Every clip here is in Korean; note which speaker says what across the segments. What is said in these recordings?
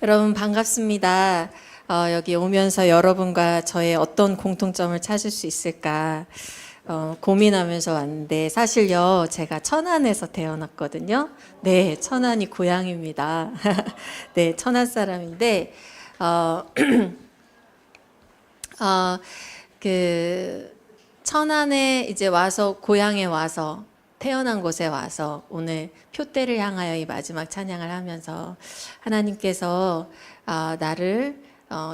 Speaker 1: 여러분 반갑습니다. 여기 오면서 여러분과 저의 어떤 공통점을 찾을 수 있을까 고민하면서 왔는데, 사실요 제가 천안에서 태어났거든요. 네, 천안이 고향입니다. 네, 천안 사람인데 어, 그 천안에 이제 와서, 고향에 와서, 태어난 곳에 와서 오늘 표대를 향하여 이 마지막 찬양을 하면서 하나님께서 나를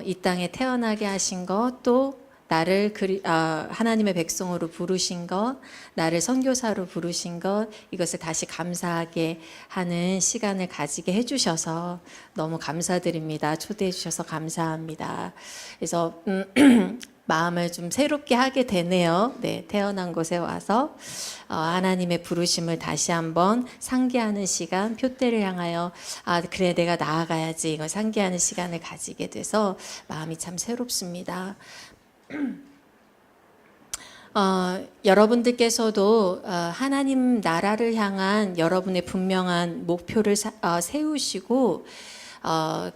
Speaker 1: 이 땅에 태어나게 하신 것, 또 나를 하나님의 백성으로 부르신 것, 나를 선교사로 부르신 것, 이것을 다시 감사하게 하는 시간을 가지게 해주셔서 너무 감사드립니다. 초대해 주셔서 감사합니다. 그래서 마음을 좀 새롭게 하게 되네요. 네, 태어난 곳에 와서 하나님의 부르심을 다시 한번 상기하는 시간, 표대를 향하여 그래 내가 나아가야지, 이걸 상기하는 시간을 가지게 돼서 마음이 참 새롭습니다. 여러분들께서도 하나님 나라를 향한 여러분의 분명한 목표를 세우시고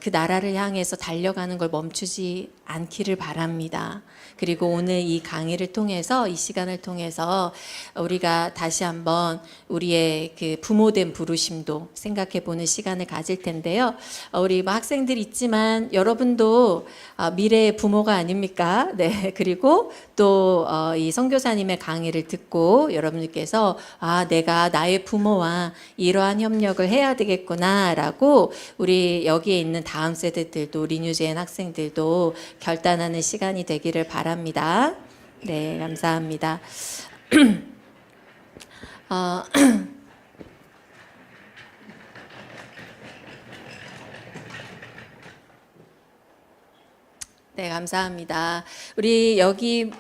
Speaker 1: 그 나라를 향해서 달려가는 걸 멈추지 않기를 바랍니다. 그리고 오늘 이 강의를 통해서, 이 시간을 통해서 우리가 다시 한번 우리의 그 부모된 부르심도 생각해 보는 시간을 가질 텐데요. 우리 학생들 있지만 여러분도 미래의 부모가 아닙니까? 네. 그리고 또 이 선교사님의 강의를 듣고 여러분들께서 내가 나의 부모와 이러한 협력을 해야 되겠구나라고, 우리 여기에 있는 다음 세대들도, 리뉴제인 학생들도 결단하는 시간이 되기를 바랍니다. 네, 감사합니다. 네, 감사합니다. 우리 여기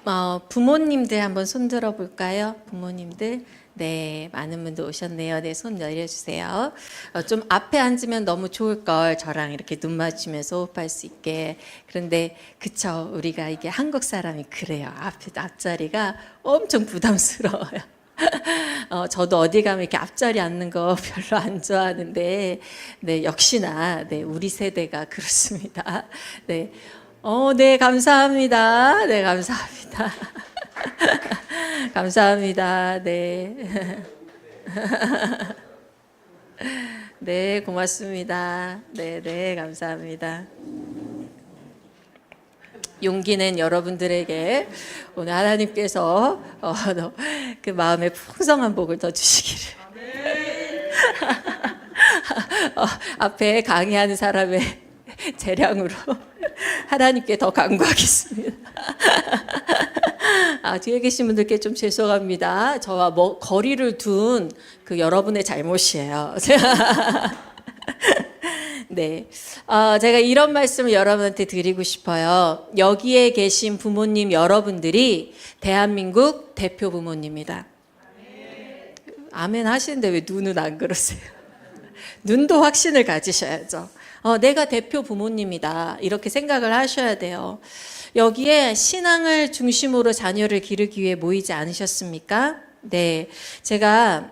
Speaker 1: 부모님들 한번 손 들어 볼까요? 부모님들. 네, 많은 분들 오셨네요. 네, 손 내려주세요. 좀 앞에 앉으면 너무 좋을 걸, 저랑 이렇게 눈 맞추면서 호흡할 수 있게. 그런데 그쵸, 우리가 이게 한국 사람이 그래요. 앞자리가 엄청 부담스러워요. 저도 어디 가면 이렇게 앞자리 앉는 거 별로 안 좋아하는데, 네, 역시나, 네, 우리 세대가 그렇습니다. 네. 네, 감사합니다. 네, 감사합니다. 감사합니다. 네. 네, 고맙습니다. 네, 네, 감사합니다. 용기는 여러분들에게 오늘 하나님께서 그 마음에 풍성한 복을 더 주시기를. 앞에 강의하는 사람의 재량으로 하나님께 더 간구하겠습니다. 뒤에 계신 분들께 좀 죄송합니다. 저와 거리를 둔 그 여러분의 잘못이에요. 네, 제가 이런 말씀을 여러분한테 드리고 싶어요. 여기에 계신 부모님 여러분들이 대한민국 대표 부모님입니다. 아멘 하시는데 왜 눈은 안 그러세요? 눈도 확신을 가지셔야죠. 내가 대표 부모님이다, 이렇게 생각을 하셔야 돼요. 여기에 신앙을 중심으로 자녀를 기르기 위해 모이지 않으셨습니까? 네, 제가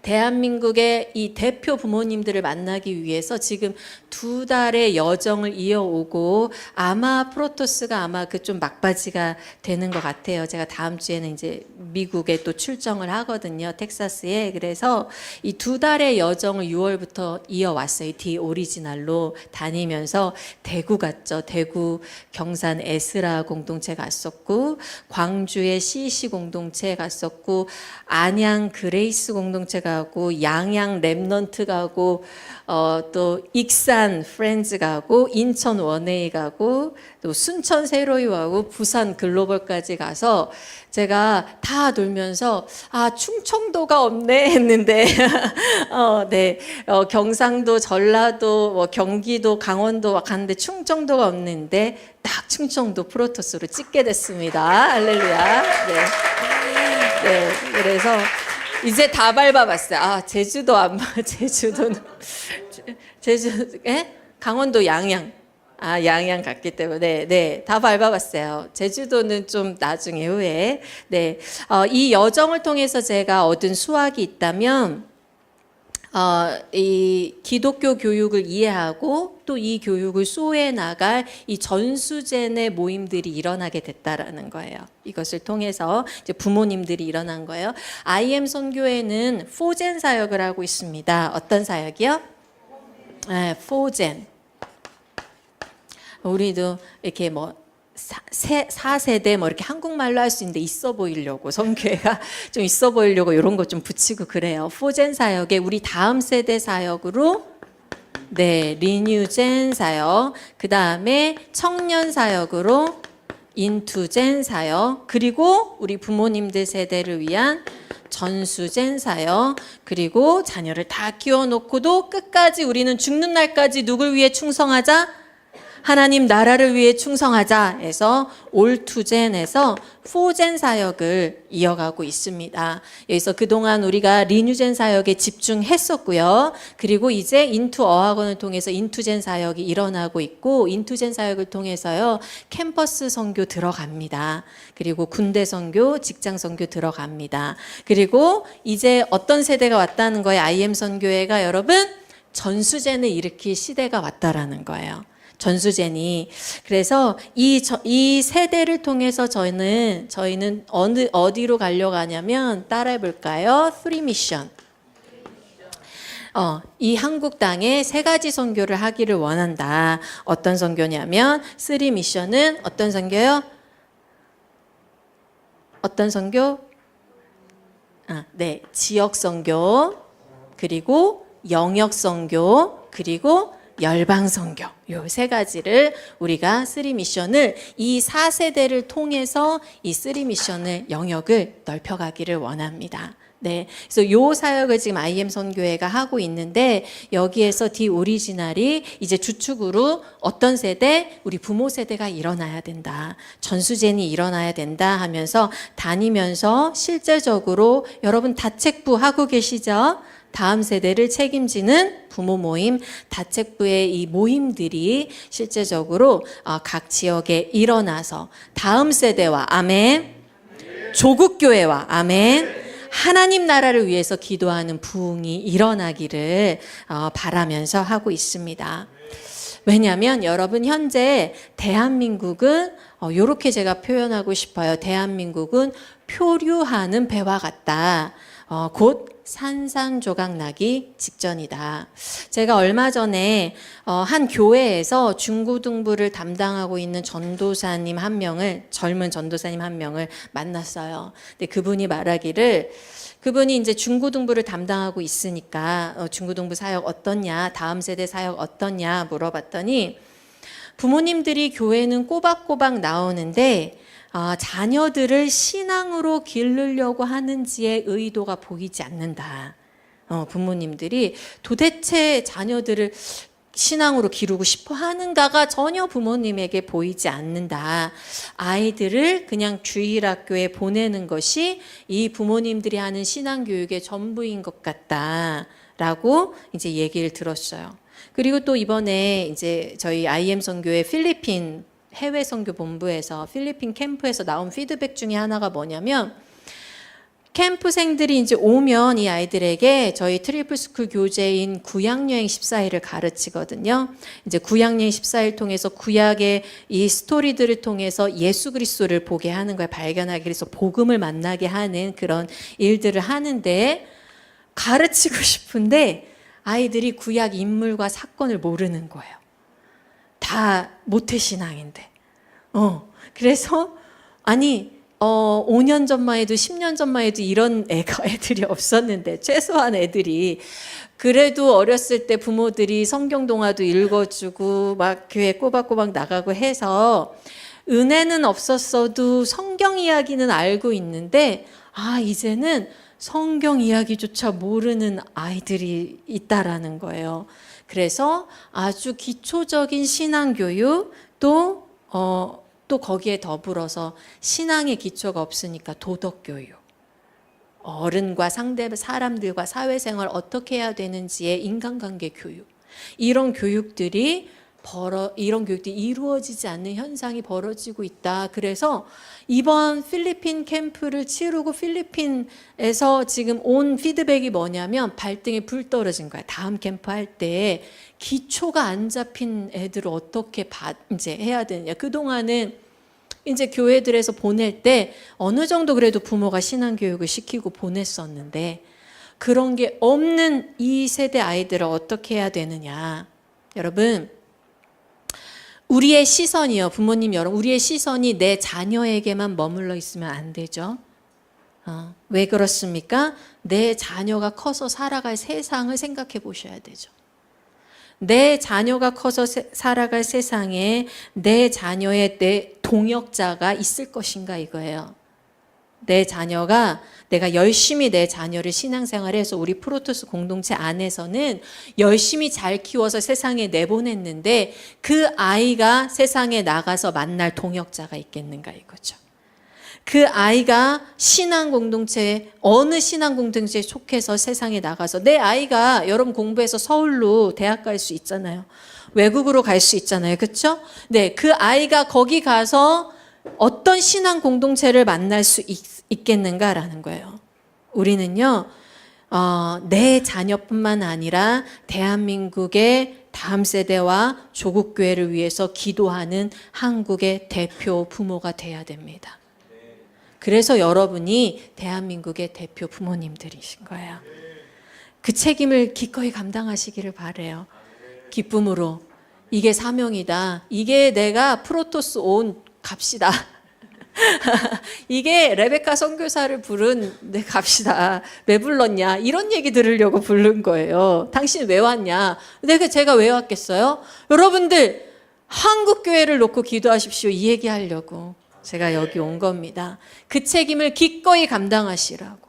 Speaker 1: 대한민국의 이 대표 부모님들을 만나기 위해서 지금 2달의 여정을 이어오고, 아마 프로토스가 아마 그 좀 막바지가 되는 것 같아요. 제가 다음 주에는 이제 미국에 또 출정을 하거든요, 텍사스에. 그래서 이 2달의 여정을 6월부터 이어왔어요. 디 오리지널로 다니면서 대구 갔죠. 대구 경산 에스라 공동체 갔었고, 광주의 CEC 공동체 갔었고, 안양 그레이스 공동체 가고, 양양 랩넌트 가고, 또 익산 프렌즈 가고, 인천 원웨이 가고, 또 순천 세로이 가고, 부산 글로벌까지 가서 제가 다 돌면서 충청도가 없네 했는데 네, 경상도, 전라도, 경기도, 강원도 막 갔는데 충청도가 없는데 딱 충청도 프로토스로 찍게 됐습니다. 할렐루야. 네. 네, 그래서 이제 다 밟아봤어요. 제주도 안 봐. 제주도는 강원도 양양. 양양 갔기 때문에, 네, 다 밟아봤어요. 제주도는 좀 나중에, 후에. 네, 이 여정을 통해서 제가 얻은 수학이 있다면, 이 기독교 교육을 이해하고 또 이 교육을 소외해 나갈 이 전수젠의 모임들이 일어나게 됐다라는 거예요. 이것을 통해서 이제 부모님들이 일어난 거예요. IM 선교회는 포젠 사역을 하고 있습니다. 어떤 사역이요? 네, 포젠. 우리도 이렇게 뭐 4세대 뭐 이렇게 한국말로 할 수 있는데 있어 보이려고 선교회가 좀 있어 보이려고 이런 거 좀 붙이고 그래요. 포젠 사역에 우리 다음 세대 사역으로 네, 리뉴젠 사역, 그 다음에 청년 사역으로 인투젠 사역, 그리고 우리 부모님들 세대를 위한 전수젠 사역, 그리고 자녀를 다 키워놓고도 끝까지 우리는 죽는 날까지 누굴 위해 충성하자? 하나님 나라를 위해 충성하자 해서 올투젠에서 포젠 사역을 이어가고 있습니다. 여기서 그동안 우리가 리뉴젠 사역에 집중했었고요. 그리고 이제 인투 어학원을 통해서 인투젠 사역이 일어나고 있고 인투젠 사역을 통해서요. 캠퍼스 선교 들어갑니다. 그리고 군대 선교, 직장 선교 들어갑니다. 그리고 이제 어떤 세대가 왔다는 거예요. IM 선교회가 여러분 전수젠을 일으킬 시대가 왔다라는 거예요. 전수젠이. 그래서 이 세대를 통해서 저희는 어디로 가려고 하냐면 따라해 볼까요? 3 미션. 이 한국 땅에 3가지 선교를 하기를 원한다. 어떤 선교냐면 3 미션은 어떤 선교요? 어떤 선교? 네, 지역 선교, 그리고 영역 선교, 그리고 열방 선교. 요 3가지를 우리가 3 미션을 이 4세대를 통해서 이 3 미션을 영역을 넓혀가기를 원합니다. 네. 그래서 요 사역을 지금 IM 선교회가 하고 있는데 여기에서 디 오리지널이 이제 주축으로 어떤 세대? 우리 부모 세대가 일어나야 된다. 전수젠이 일어나야 된다 하면서 다니면서 실제적으로 여러분 다책부 하고 계시죠? 다음 세대를 책임지는 부모 모임, 다책부의 이 모임들이 실제적으로 각 지역에 일어나서 다음 세대와 아멘, 조국교회와 아멘, 하나님 나라를 위해서 기도하는 부흥이 일어나기를 바라면서 하고 있습니다. 왜냐하면 여러분 현재 대한민국은 이렇게 제가 표현하고 싶어요. 대한민국은 표류하는 배와 같다. 곧 산산조각 나기 직전이다. 제가 얼마 전에 한 교회에서 중고등부를 담당하고 있는 전도사님 한 명을, 젊은 전도사님 한 명을 만났어요. 근데 그분이 말하기를, 그분이 이제 중고등부를 담당하고 있으니까 중고등부 사역 어떻냐, 다음 세대 사역 어떻냐 물어봤더니 부모님들이 교회는 꼬박꼬박 나오는데 자녀들을 신앙으로 기르려고 하는지의 의도가 보이지 않는다. 부모님들이 도대체 자녀들을 신앙으로 기르고 싶어 하는가가 전혀 부모님에게 보이지 않는다. 아이들을 그냥 주일학교에 보내는 것이 이 부모님들이 하는 신앙교육의 전부인 것 같다라고 이제 얘기를 들었어요. 그리고 또 이번에 이제 저희 IM 선교회 필리핀 해외 선교 본부에서 필리핀 캠프에서 나온 피드백 중에 하나가 뭐냐면 캠프생들이 이제 오면 이 아이들에게 저희 트리플 스쿨 교재인 구약여행 14일을 가르치거든요. 이제 구약여행 14일 통해서 구약의 이 스토리들을 통해서 예수 그리스도를 보게 하는 거예요. 발견하게, 그래서 복음을 만나게 하는 그런 일들을 하는데 가르치고 싶은데 아이들이 구약 인물과 사건을 모르는 거예요. 다 모태신앙인데. 그래서, 5년 전만 해도 10년 전만 해도 이런 애들이 없었는데, 최소한 애들이. 그래도 어렸을 때 부모들이 성경 동화도 읽어주고, 막 교회 꼬박꼬박 나가고 해서, 은혜는 없었어도 성경 이야기는 알고 있는데, 이제는 성경 이야기조차 모르는 아이들이 있다라는 거예요. 그래서 아주 기초적인 신앙교육 또 거기에 더불어서 신앙의 기초가 없으니까 도덕교육, 어른과 사람들과 사회생활 어떻게 해야 되는지의 인간관계 교육, 이런 교육들이 이런 교육들이 이루어지지 않는 현상이 벌어지고 있다. 그래서 이번 필리핀 캠프를 치르고 필리핀에서 지금 온 피드백이 뭐냐면 발등에 불 떨어진 거야. 다음 캠프 할 때 기초가 안 잡힌 애들을 어떻게 이제 해야 되느냐. 그동안은 이제 교회들에서 보낼 때 어느 정도 그래도 부모가 신앙교육을 시키고 보냈었는데 그런 게 없는 이 세대 아이들을 어떻게 해야 되느냐. 여러분, 우리의 시선이요, 부모님 여러분, 우리의 시선이 내 자녀에게만 머물러 있으면 안 되죠. 왜 그렇습니까? 내 자녀가 커서 살아갈 세상을 생각해 보셔야 되죠. 내 자녀가 커서 살아갈 세상에 내 자녀의 내 동역자가 있을 것인가 이거예요. 내 자녀가 내가 열심히 내 자녀를 신앙생활해서 우리 프로토스 공동체 안에서는 열심히 잘 키워서 세상에 내보냈는데 그 아이가 세상에 나가서 만날 동역자가 있겠는가 이거죠. 그 아이가 신앙 공동체에 어느 신앙 공동체에 속해서 세상에 나가서 내 아이가 여러분 공부해서 서울로 대학 갈 수 있잖아요. 외국으로 갈 수 있잖아요. 그렇죠? 네, 그 아이가 거기 가서 어떤 신앙 공동체를 만날 수 있겠는가라는 거예요. 우리는요, 내 자녀뿐만 아니라 대한민국의 다음 세대와 조국교회를 위해서 기도하는 한국의 대표 부모가 돼야 됩니다. 그래서 여러분이 대한민국의 대표 부모님들이신 거예요. 그 책임을 기꺼이 감당하시기를 바라요. 기쁨으로. 이게 사명이다. 이게 내가 프로토스 온 값이다. 이게 레베카 선교사를 부른 내 값이다. 왜 불렀냐? 이런 얘기 들으려고 부른 거예요. 당신 왜 왔냐? 제가 왜 왔겠어요? 여러분들 한국교회를 놓고 기도하십시오. 이 얘기하려고 제가 여기 온 겁니다. 그 책임을 기꺼이 감당하시라고.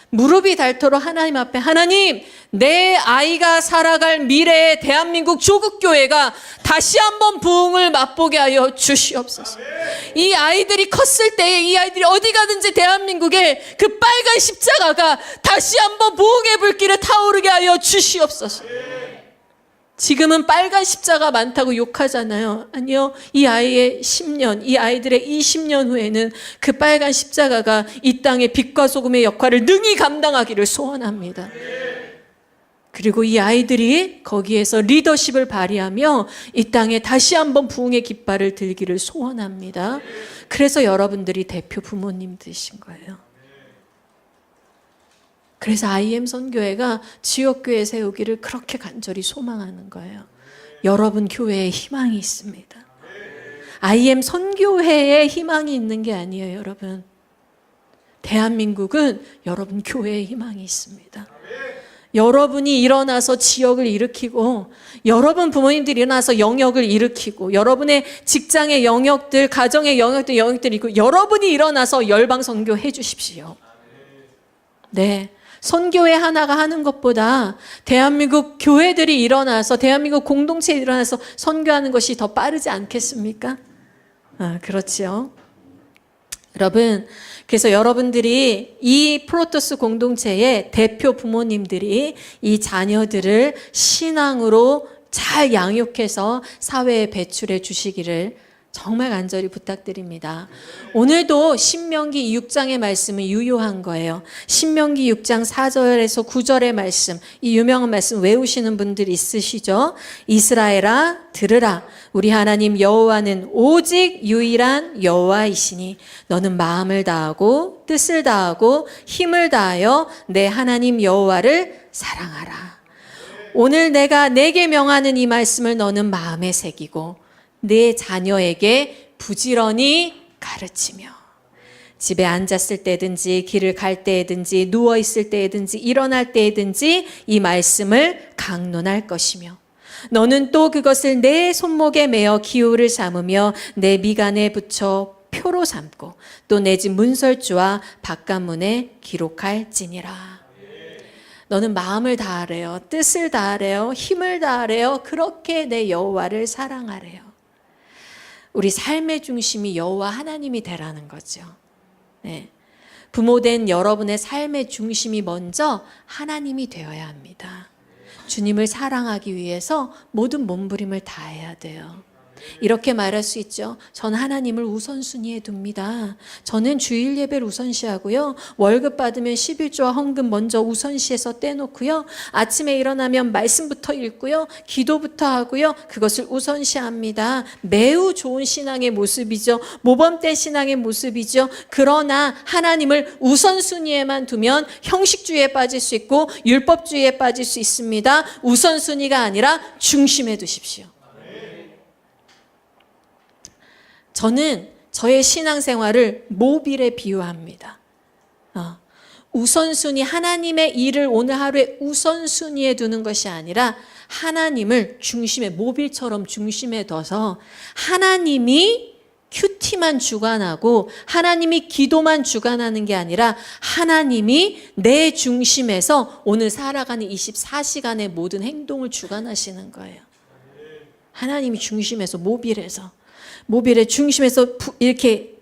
Speaker 1: 무릎이 닳도록 하나님 앞에 하나님, 내 아이가 살아갈 미래의 대한민국 조국교회가 다시 한번 부흥을 맛보게 하여 주시옵소서. 이 아이들이 컸을 때에 이 아이들이 어디 가든지 대한민국에 그 빨간 십자가가 다시 한번 부흥의 불길을 타오르게 하여 주시옵소서. 지금은 빨간 십자가 많다고 욕하잖아요. 아니요. 이 아이의 10년, 이 아이들의 20년 후에는 그 빨간 십자가가 이 땅의 빛과 소금의 역할을 능히 감당하기를 소원합니다. 그리고 이 아이들이 거기에서 리더십을 발휘하며 이 땅에 다시 한번 부흥의 깃발을 들기를 소원합니다. 그래서 여러분들이 대표 부모님 되신 거예요. 그래서 IM 선교회가 지역교회 세우기를 그렇게 간절히 소망하는 거예요. 여러분 교회에 희망이 있습니다. IM 선교회에 희망이 있는 게 아니에요, 여러분. 대한민국은 여러분 교회에 희망이 있습니다. 여러분이 일어나서 지역을 일으키고 여러분 부모님들이 일어나서 영역을 일으키고 여러분의 직장의 영역들, 가정의 영역들이 있고 여러분이 일어나서 열방 선교해 주십시오. 네. 선교회 하나가 하는 것보다 대한민국 교회들이 일어나서 대한민국 공동체에 일어나서 선교하는 것이 더 빠르지 않겠습니까? 그렇지요. 여러분, 그래서 여러분들이 이 프로토스 공동체의 대표 부모님들이 이 자녀들을 신앙으로 잘 양육해서 사회에 배출해 주시기를 정말 간절히 부탁드립니다. 오늘도 신명기 6장의 말씀은 유효한 거예요. 신명기 6장 4절에서 9절의 말씀, 이 유명한 말씀 외우시는 분들 있으시죠? 이스라엘아 들으라. 우리 하나님 여호와는 오직 유일한 여호와이시니 너는 마음을 다하고 뜻을 다하고 힘을 다하여 내 하나님 여호와를 사랑하라. 오늘 내가 내게 명하는 이 말씀을 너는 마음에 새기고 내 자녀에게 부지런히 가르치며 집에 앉았을 때든지 길을 갈 때든지 누워있을 때든지 일어날 때든지 이 말씀을 강론할 것이며 너는 또 그것을 내 손목에 매어 기호를 삼으며 내 미간에 붙여 표로 삼고 또 내 집 문설주와 바깥문에 기록할지니라. 너는 마음을 다하래요. 뜻을 다하래요. 힘을 다하래요. 그렇게 내 여호와를 사랑하래요. 우리 삶의 중심이 여호와 하나님이 되라는 거죠. 네. 부모된 여러분의 삶의 중심이 먼저 하나님이 되어야 합니다. 주님을 사랑하기 위해서 모든 몸부림을 다해야 돼요. 이렇게 말할 수 있죠. 전 하나님을 우선순위에 둡니다. 저는 주일 예배를 우선시하고요. 월급 받으면 11조와 헌금 먼저 우선시해서 떼놓고요. 아침에 일어나면 말씀부터 읽고요. 기도부터 하고요. 그것을 우선시합니다. 매우 좋은 신앙의 모습이죠. 모범된 신앙의 모습이죠. 그러나 하나님을 우선순위에만 두면 형식주의에 빠질 수 있고 율법주의에 빠질 수 있습니다. 우선순위가 아니라 중심에 두십시오. 저는 저의 신앙생활을 모빌에 비유합니다. 우선순위, 하나님의 일을 오늘 하루에 우선순위에 두는 것이 아니라 하나님을 중심에, 모빌처럼 중심에 둬서 하나님이 큐티만 주관하고 하나님이 기도만 주관하는 게 아니라 하나님이 내 중심에서 오늘 살아가는 24시간의 모든 행동을 주관하시는 거예요. 하나님이 중심에서, 모빌의 중심에서 이렇게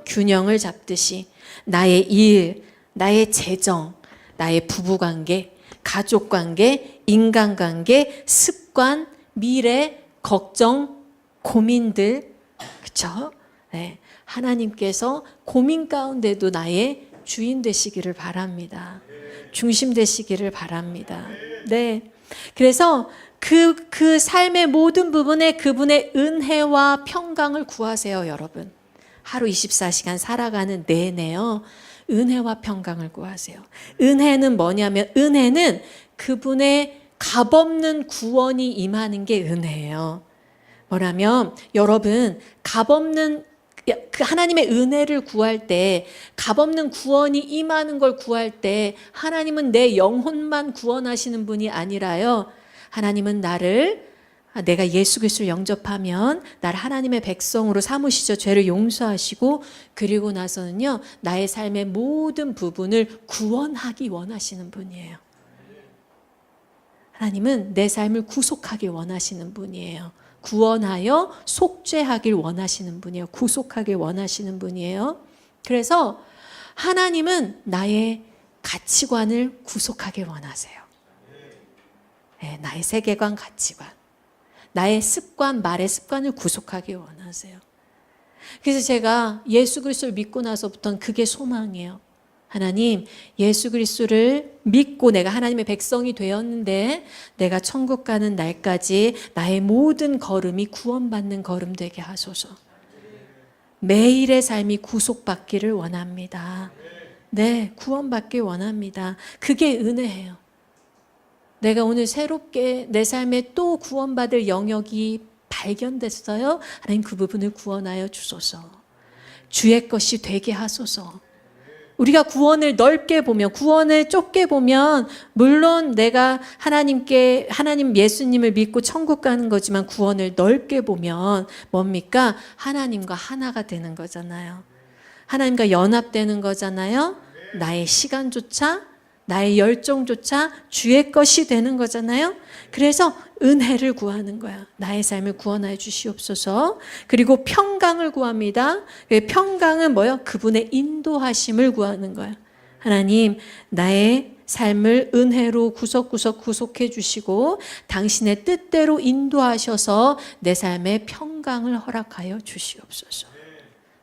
Speaker 1: 균형을 잡듯이 나의 일, 나의 재정, 나의 부부관계, 가족관계, 인간관계, 습관, 미래, 걱정, 고민들, 그렇죠? 네, 하나님께서 고민 가운데도 나의 주인 되시기를 바랍니다. 중심 되시기를 바랍니다. 네, 그래서 그 삶의 모든 부분에 그분의 은혜와 평강을 구하세요, 여러분. 하루 24시간 살아가는 내내요. 은혜와 평강을 구하세요. 은혜는 뭐냐면, 은혜는 그분의 값없는 구원이 임하는 게 은혜예요. 뭐라면, 여러분, 값없는 그 하나님의 은혜를 구할 때, 값없는 구원이 임하는 걸 구할 때 하나님은 내 영혼만 구원하시는 분이 아니라요, 하나님은 내가 예수 그리스도를 영접하면 나를 하나님의 백성으로 삼으시죠. 죄를 용서하시고, 그리고 나서는요, 나의 삶의 모든 부분을 구원하기 원하시는 분이에요. 하나님은 내 삶을 구속하기 원하시는 분이에요. 구원하여 속죄하길 원하시는 분이에요. 구속하길 원하시는 분이에요. 그래서 하나님은 나의 가치관을 구속하길 원하세요. 네, 나의 세계관, 가치관, 나의 습관, 말의 습관을 구속하기 원하세요. 그래서 제가 예수 그리스도를 믿고 나서부터는 그게 소망이에요. 하나님, 예수 그리스도를 믿고 내가 하나님의 백성이 되었는데 내가 천국 가는 날까지 나의 모든 걸음이 구원받는 걸음 되게 하소서. 매일의 삶이 구속받기를 원합니다. 네, 구원받길 원합니다. 그게 은혜예요. 내가 오늘 새롭게 내 삶에 또 구원받을 영역이 발견됐어요. 하나님, 그 부분을 구원하여 주소서. 주의 것이 되게 하소서. 우리가 구원을 넓게 보면, 구원을 좁게 보면 물론 내가 하나님 예수님을 믿고 천국 가는 거지만, 구원을 넓게 보면 뭡니까? 하나님과 하나가 되는 거잖아요. 하나님과 연합되는 거잖아요. 나의 시간조차, 나의 열정조차 주의 것이 되는 거잖아요. 그래서 은혜를 구하는 거야. 나의 삶을 구원하여 주시옵소서. 그리고 평강을 구합니다. 평강은 뭐예요? 그분의 인도하심을 구하는 거야. 하나님, 나의 삶을 은혜로 구석구석 구속해 주시고 당신의 뜻대로 인도하셔서 내 삶에 평강을 허락하여 주시옵소서.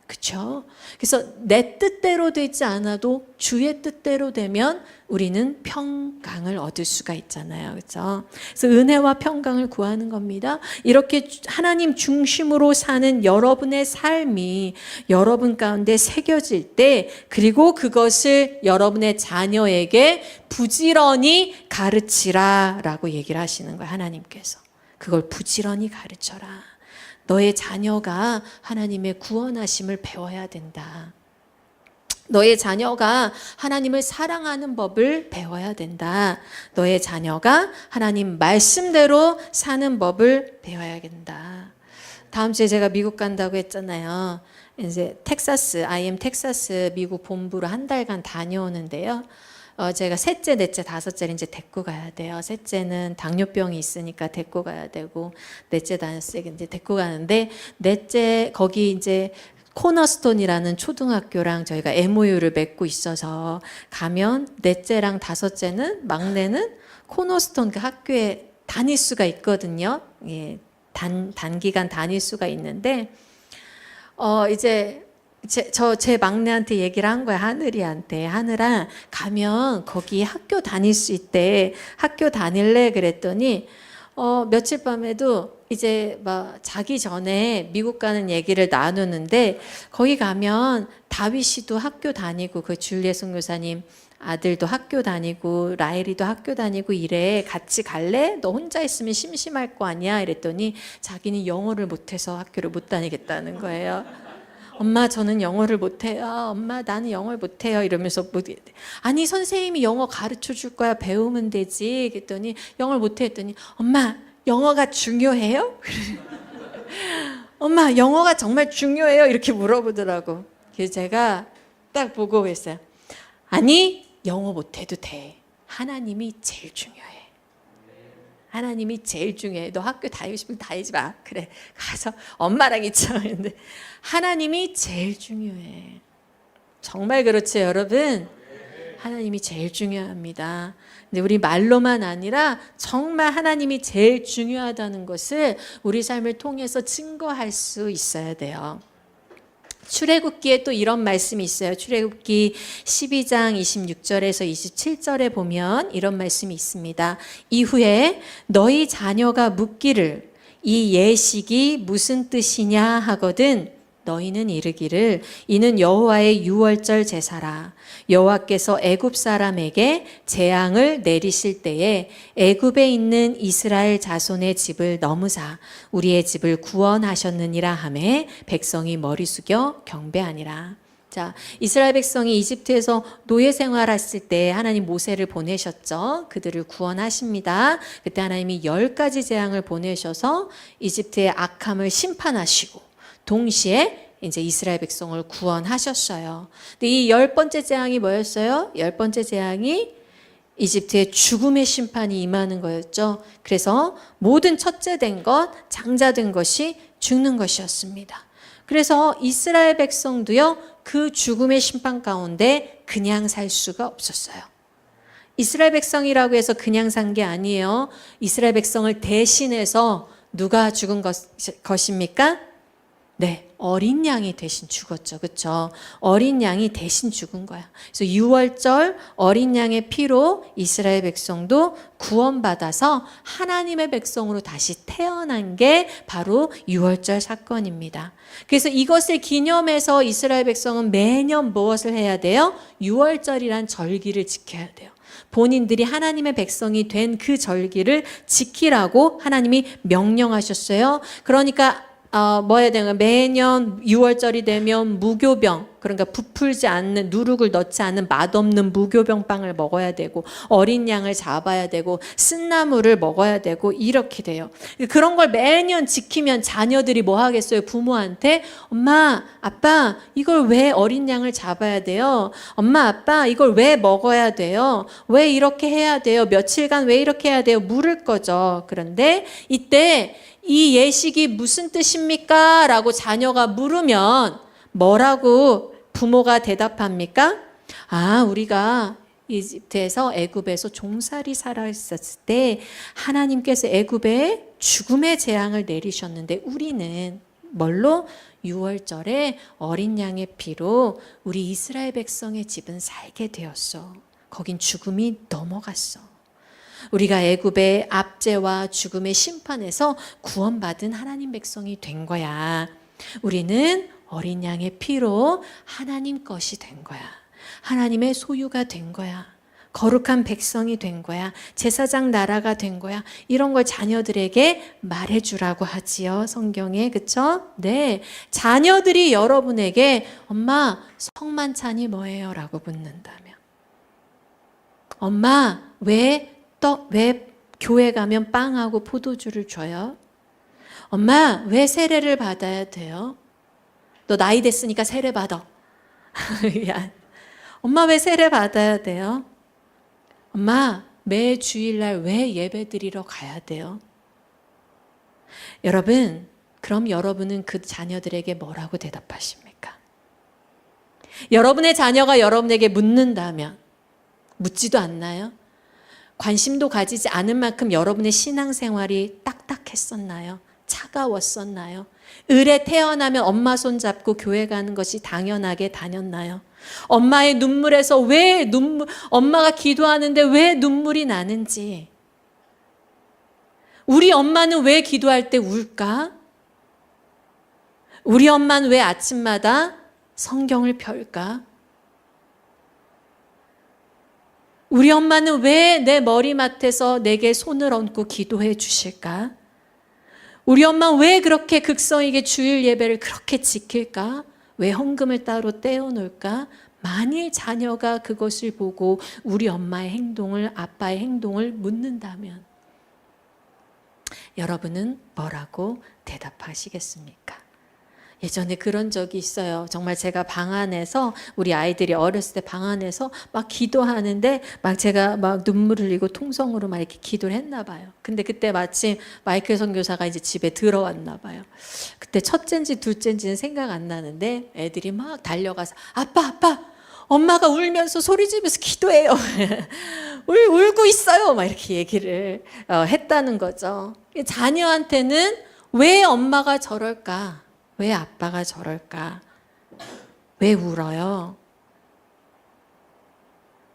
Speaker 1: 그렇죠? 그래서 내 뜻대로 되지 않아도 주의 뜻대로 되면 우리는 평강을 얻을 수가 있잖아요. 그렇죠? 그래서 은혜와 평강을 구하는 겁니다. 이렇게 하나님 중심으로 사는 여러분의 삶이 여러분 가운데 새겨질 때, 그리고 그것을 여러분의 자녀에게 부지런히 가르치라라고 얘기를 하시는 거예요. 하나님께서. 그걸 부지런히 가르쳐라. 너의 자녀가 하나님의 구원하심을 배워야 된다. 너의 자녀가 하나님을 사랑하는 법을 배워야 된다. 너의 자녀가 하나님 말씀대로 사는 법을 배워야 된다. 다음 주에 제가 미국 간다고 했잖아요. 이제 IM 텍사스 미국 본부로 한 달간 다녀오는데요. 제가 셋째, 넷째, 다섯째를 이제 데리고 가야 돼요. 셋째는 당뇨병이 있으니까 데리고 가야 되고, 넷째, 다섯째 이제 데리고 가는데, 넷째 거기 이제 코너스톤이라는 초등학교랑 저희가 MOU를 맺고 있어서 가면 넷째랑 다섯째는, 막내는 코너스톤 그 학교에 다닐 수가 있거든요. 예, 단기간 다닐 수가 있는데, 이제 제 막내한테 얘기를 한 거야. 하늘이한테. 하늘아, 가면 거기 학교 다닐 수 있대. 학교 다닐래? 그랬더니, 며칠 밤에도 이제 막 자기 전에 미국 가는 얘기를 나누는데, 거기 가면 다윗이도 학교 다니고, 그 줄리엣 선교사님 아들도 학교 다니고, 라헬이도 학교 다니고 이래. 같이 갈래? 너 혼자 있으면 심심할 거 아니야? 이랬더니 자기는 영어를 못해서 학교를 못 다니겠다는 거예요. 엄마, 저는 영어를 못해요. 엄마, 나는 영어를 못해요. 이러면서 아니, 선생님이 영어 가르쳐 줄 거야. 배우면 되지. 그랬더니 영어를 못해 했더니, 엄마, 영어가 중요해요? 엄마, 영어가 정말 중요해요? 이렇게 물어보더라고. 그래서 제가 딱 보고 있어요. 아니, 영어 못해도 돼. 하나님이 제일 중요해. 하나님이 제일 중요해. 너 학교 다니고 싶으면 다니지 마. 그래, 가서 엄마랑 있자. 근데 하나님이 제일 중요해. 정말 그렇죠, 여러분? 하나님이 제일 중요합니다. 근데 우리 말로만 아니라 정말 하나님이 제일 중요하다는 것을 우리 삶을 통해서 증거할 수 있어야 돼요. 출애굽기에 또 이런 말씀이 있어요. 출애굽기 12장 26절에서 27절에 보면 이런 말씀이 있습니다. 이후에 너희 자녀가 묻기를 이 예식이 무슨 뜻이냐 하거든 너희는 이르기를 이는 여호와의 유월절 제사라. 여호와께서 애굽 사람에게 재앙을 내리실 때에 애굽에 있는 이스라엘 자손의 집을 넘으사 우리의 집을 구원하셨느니라 하매 백성이 머리 숙여 경배하니라. 자, 이스라엘 백성이 이집트에서 노예 생활했을 때 하나님 모세를 보내셨죠. 그들을 구원하십니다. 그때 하나님이 10가지 재앙을 보내셔서 이집트의 악함을 심판하시고 동시에 이제 이스라엘 백성을 구원하셨어요. 근데 이 10번째 재앙이 뭐였어요? 10번째 재앙이 이집트의 죽음의 심판이 임하는 거였죠. 그래서 모든 첫째 된 것, 장자 된 것이 죽는 것이었습니다. 그래서 이스라엘 백성도요, 그 죽음의 심판 가운데 그냥 살 수가 없었어요. 이스라엘 백성이라고 해서 그냥 산 게 아니에요. 이스라엘 백성을 대신해서 누가 죽은 것입니까? 네, 어린 양이 대신 죽었죠. 그렇죠? 어린 양이 대신 죽은 거야. 그래서 유월절 어린 양의 피로 이스라엘 백성도 구원받아서 하나님의 백성으로 다시 태어난 게 바로 유월절 사건입니다. 그래서 이것을 기념해서 이스라엘 백성은 매년 무엇을 해야 돼요? 유월절이란 절기를 지켜야 돼요. 본인들이 하나님의 백성이 된 그 절기를 지키라고 하나님이 명령하셨어요. 그러니까 뭐 해야 되나? 매년 6월절이 되면 무교병, 그러니까 부풀지 않는, 누룩을 넣지 않는 맛없는 무교병 빵을 먹어야 되고, 어린 양을 잡아야 되고, 쓴나물을 먹어야 되고, 이렇게 돼요. 그런 걸 매년 지키면 자녀들이 뭐 하겠어요? 부모한테, 엄마, 아빠, 이걸 왜 어린 양을 잡아야 돼요? 엄마, 아빠, 이걸 왜 먹어야 돼요? 왜 이렇게 해야 돼요? 며칠간 왜 이렇게 해야 돼요? 물을 거죠. 그런데 이때 이 예식이 무슨 뜻입니까? 라고 자녀가 물으면 뭐라고 부모가 대답합니까? 아, 우리가 이집트에서 애굽에서 종살이 살아 있었을 때 하나님께서 애굽에 죽음의 재앙을 내리셨는데 우리는 뭘로? 6월절에 어린 양의 피로 우리 이스라엘 백성의 집은 살게 되었어. 거긴 죽음이 넘어갔어. 우리가 애굽의 압제와 죽음의 심판에서 구원받은 하나님 백성이 된 거야. 우리는 어린 양의 피로 하나님 것이 된 거야. 하나님의 소유가 된 거야. 거룩한 백성이 된 거야. 제사장 나라가 된 거야. 이런 걸 자녀들에게 말해주라고 하지요. 성경에. 그쵸? 네. 자녀들이 여러분에게 엄마 성만찬이 뭐예요? 라고 묻는다면 엄마 왜 교회 가면 빵하고 포도주를 줘요? 엄마, 왜 세례를 받아야 돼요? 너 나이 됐으니까 세례 받아. 엄마, 왜 세례 받아야 돼요? 엄마, 매 주일날 왜 예배 드리러 가야 돼요? 여러분, 그럼 여러분은 그 자녀들에게 뭐라고 대답하십니까? 여러분의 자녀가 여러분에게 묻는다면, 묻지도 않나요? 관심도 가지지 않을 만큼 여러분의 신앙생활이 딱딱했었나요? 차가웠었나요? 을에 태어나면 엄마 손 잡고 교회 가는 것이 당연하게 다녔나요? 엄마의 눈물에서 엄마가 기도하는데 왜 눈물이 나는지, 우리 엄마는 왜 기도할 때 울까? 우리 엄마는 왜 아침마다 성경을 펼까? 우리 엄마는 왜 내 머리맡에서 내게 손을 얹고 기도해 주실까? 우리 엄마는 왜 그렇게 극성에게 주일 예배를 그렇게 지킬까? 왜 헌금을 따로 떼어놓을까? 만일 자녀가 그것을 보고 우리 엄마의 행동을, 아빠의 행동을 묻는다면 여러분은 뭐라고 대답하시겠습니까? 예전에 그런 적이 있어요. 정말 제가 방 안에서, 우리 아이들이 어렸을 때 방 안에서 막 기도하는데 제가 눈물을 흘리고 통성으로 이렇게 기도를 했나 봐요. 근데 그때 마침 마이클 선교사가 이제 집에 들어왔나 봐요. 그때 첫째인지 둘째인지는 생각 안 나는데 애들이 막 달려가서 아빠 엄마가 울면서 소리 지르면서 기도해요. 울고 있어요. 이렇게 얘기를 했다는 거죠. 자녀한테는 왜 엄마가 저럴까? 왜 아빠가 저럴까? 왜 울어요?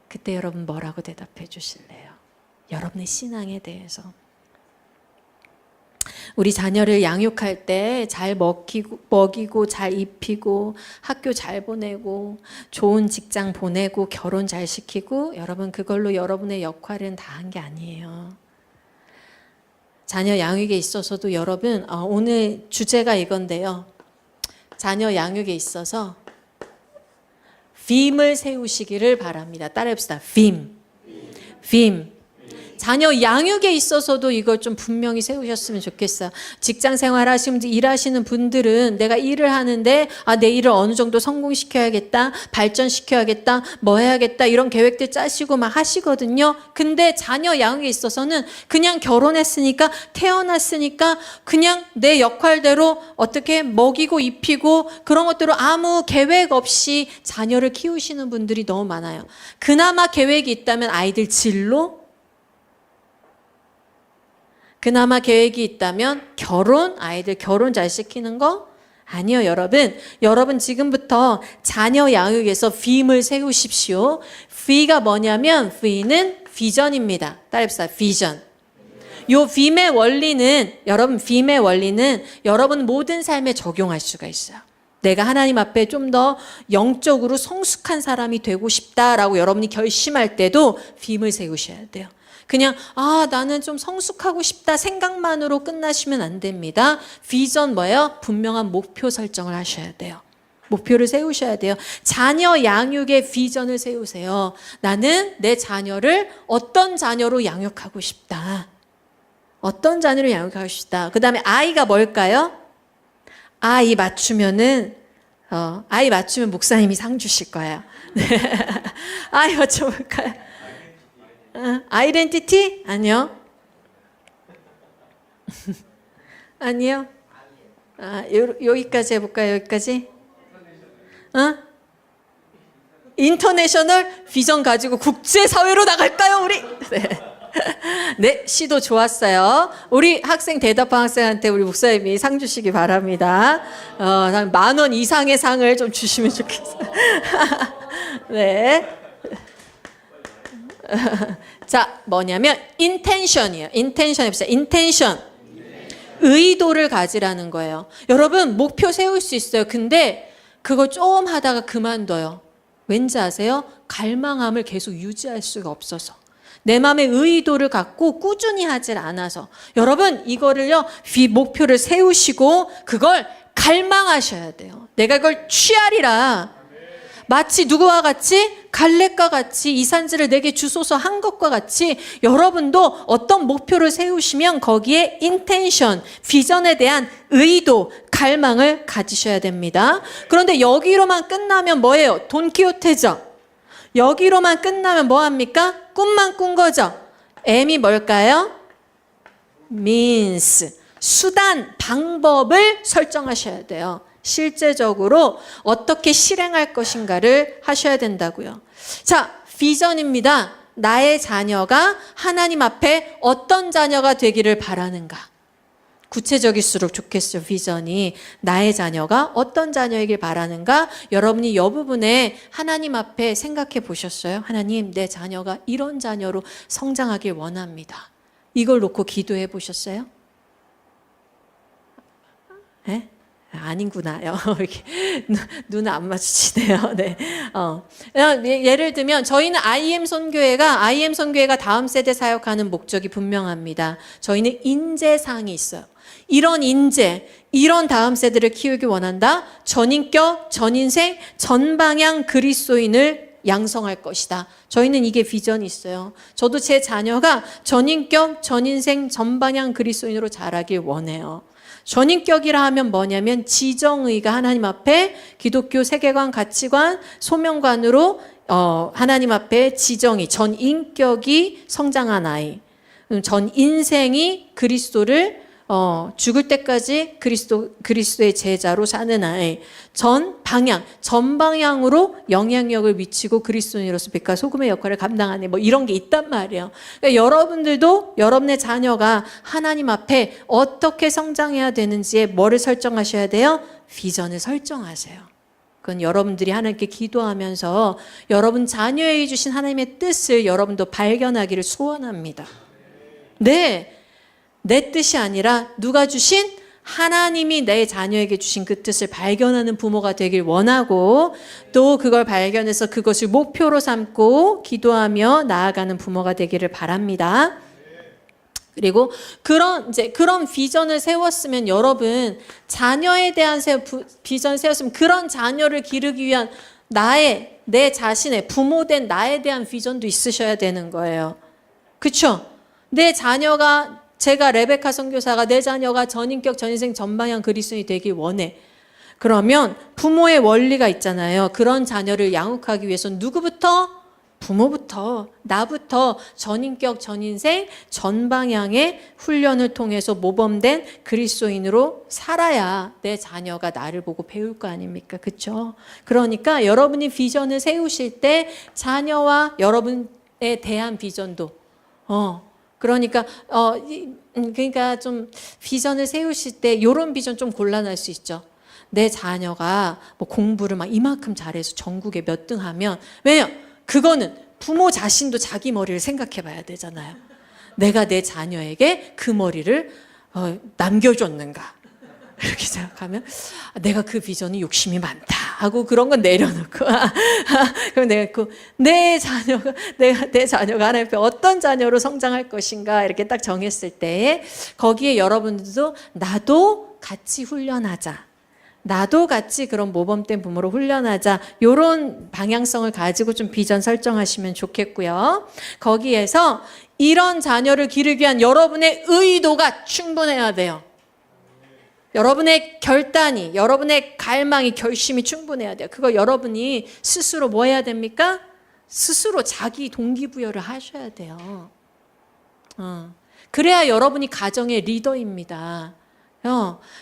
Speaker 1: 그때 여러분 뭐라고 대답해 주실래요? 여러분의 신앙에 대해서. 우리 자녀를 양육할 때 잘 먹이고 잘 입히고 학교 잘 보내고 좋은 직장 보내고 결혼 잘 시키고, 여러분 그걸로 여러분의 역할은 다 한 게 아니에요. 자녀 양육에 있어서도 여러분, 오늘 주제가 이건데요. 자녀 양육에 있어서 빔을 세우시기를 바랍니다. 따라해봅시다. 빔. 자녀 양육에 있어서도 이걸 좀 분명히 세우셨으면 좋겠어요. 직장 생활 하시면서 일하시는 분들은 내가 일을 하는데 내 일을 어느 정도 성공시켜야겠다, 발전시켜야겠다, 뭐 해야겠다 이런 계획들 짜시고 막 하시거든요. 근데 자녀 양육에 있어서는 그냥 결혼했으니까, 태어났으니까 그냥 내 역할대로 어떻게 먹이고 입히고 그런 것대로 아무 계획 없이 자녀를 키우시는 분들이 너무 많아요. 그나마 계획이 있다면 아이들 진로, 그나마 계획이 있다면 아이들 결혼 잘 시키는 거? 아니요, 여러분 지금부터 자녀 양육에서 빔을 세우십시오. V가 뭐냐면, V는 비전입니다. 따라해봅시다. 비전. 요 빔의 원리는 여러분 모든 삶에 적용할 수가 있어요. 내가 하나님 앞에 좀 더 영적으로 성숙한 사람이 되고 싶다라고 여러분이 결심할 때도 빔을 세우셔야 돼요. 그냥 나는 좀 성숙하고 싶다 생각만으로 끝나시면 안 됩니다. 비전 뭐예요? 분명한 목표 설정을 하셔야 돼요. 목표를 세우셔야 돼요. 자녀 양육의 비전을 세우세요. 나는 내 자녀를 어떤 자녀로 양육하고 싶다. 그 다음에 I가 뭘까요? I 맞추면 목사님이 상 주실 거예요. 네. I 맞춰볼까요? 아이덴티티? 아니요. 아니요. 여기까지 해볼까요? 여기까지? 인터내셔널 비전 가지고 국제사회로 나갈까요, 우리? 네, 시도 좋았어요. 우리 학생, 대답한 학생한테 우리 목사님이 상 주시기 바랍니다. 10,000원 이상의 상을 좀 주시면 좋겠어요. 네. 자, 뭐냐면 인텐션이에요. 인텐션 해봅시다. 인텐션. 의도를 가지라는 거예요. 여러분 목표 세울 수 있어요. 근데 그거 좀 하다가 그만둬요. 왠지 아세요? 갈망함을 계속 유지할 수가 없어서. 내 마음의 의도를 갖고 꾸준히 하질 않아서. 여러분 이거를요, 목표를 세우시고 그걸 갈망하셔야 돼요. 내가 그걸 취하리라. 마치 누구와 같이? 갈렙과 같이 이 산지를 내게 주소서 한 것과 같이 여러분도 어떤 목표를 세우시면 거기에 인텐션, 비전에 대한 의도, 갈망을 가지셔야 됩니다. 그런데 여기로만 끝나면 뭐예요? 돈키호테죠. 여기로만 끝나면 뭐합니까? 꿈만 꾼 거죠. M이 뭘까요? means, 수단, 방법을 설정하셔야 돼요. 실제적으로 어떻게 실행할 것인가를 하셔야 된다고요. 자, 비전입니다. 나의 자녀가 하나님 앞에 어떤 자녀가 되기를 바라는가? 구체적일수록 좋겠어요. 비전이 나의 자녀가 어떤 자녀이길 바라는가? 여러분이 이 부분에 하나님 앞에 생각해 보셨어요? 하나님, 내 자녀가 이런 자녀로 성장하길 원합니다. 이걸 놓고 기도해 보셨어요? 네? 아닌구나요. 이렇게 눈을 안 마주치네요. 네. 예를 들면 저희는 IM 선교회가 다음 세대 사역하는 목적이 분명합니다. 저희는 인재상이 있어요. 이런 인재, 이런 다음 세대를 키우기 원한다. 전인격, 전인생, 전방향 그리스도인을 양성할 것이다. 저희는 이게 비전이 있어요. 저도 제 자녀가 전인격, 전인생, 전방향 그리스도인으로 자라길 원해요. 전인격이라 하면 뭐냐면 지정의가 하나님 앞에 기독교 세계관, 가치관, 소명관으로 하나님 앞에 지정의, 전인격이 성장한 아이. 전인생이 그리스도를 죽을 때까지 그리스도의 제자로 사는 아이. 전방향으로 영향력을 미치고 그리스도인으로서 빛과 소금의 역할을 감당하는 뭐 이런 게 있단 말이에요. 그러니까 여러분들도 여러분의 자녀가 하나님 앞에 어떻게 성장해야 되는지에 뭐를 설정하셔야 돼요? 비전을 설정하세요. 그건 여러분들이 하나님께 기도하면서 여러분 자녀에게 주신 하나님의 뜻을 여러분도 발견하기를 소원합니다. 네. 내 뜻이 아니라 누가 주신 하나님이 내 자녀에게 주신 그 뜻을 발견하는 부모가 되길 원하고 또 그걸 발견해서 그것을 목표로 삼고 기도하며 나아가는 부모가 되기를 바랍니다. 그리고 그런 비전을 세웠으면 여러분 자녀에 대한 비전 세웠으면 그런 자녀를 기르기 위한 내 자신의 부모된 나에 대한 비전도 있으셔야 되는 거예요. 그렇죠? 내 자녀가 제가 레베카 선교사가 내 자녀가 전인격, 전인생, 전방향 그리스도인이 되길 원해. 그러면 부모의 원리가 있잖아요. 그런 자녀를 양육하기 위해서는 누구부터? 부모부터, 나부터 전인격, 전인생, 전방향의 훈련을 통해서 모범된 그리스도인으로 살아야 내 자녀가 나를 보고 배울 거 아닙니까? 그렇죠? 그러니까 여러분이 비전을 세우실 때 자녀와 여러분에 대한 비전도 그러니까 좀 비전을 세우실 때 이런 비전 좀 곤란할 수 있죠. 내 자녀가 뭐 공부를 막 이만큼 잘해서 전국에 몇 등 하면 왜냐? 그거는 부모 자신도 자기 머리를 생각해 봐야 되잖아요. 내가 내 자녀에게 그 머리를 남겨줬는가? 이렇게 생각하면 내가 그 비전이 욕심이 많다 하고 그런 건 내려놓고 그럼 내가 내 자녀가 하나님 앞에 어떤 자녀로 성장할 것인가 이렇게 딱 정했을 때 거기에 여러분들도 나도 같이 훈련하자. 나도 같이 그런 모범된 부모로 훈련하자. 이런 방향성을 가지고 좀 비전 설정하시면 좋겠고요. 거기에서 이런 자녀를 기르기 위한 여러분의 의도가 충분해야 돼요. 여러분의 결단이, 여러분의 갈망이, 결심이 충분해야 돼요. 그거 여러분이 스스로 뭐 해야 됩니까? 스스로 자기 동기부여를 하셔야 돼요. 그래야 여러분이 가정의 리더입니다.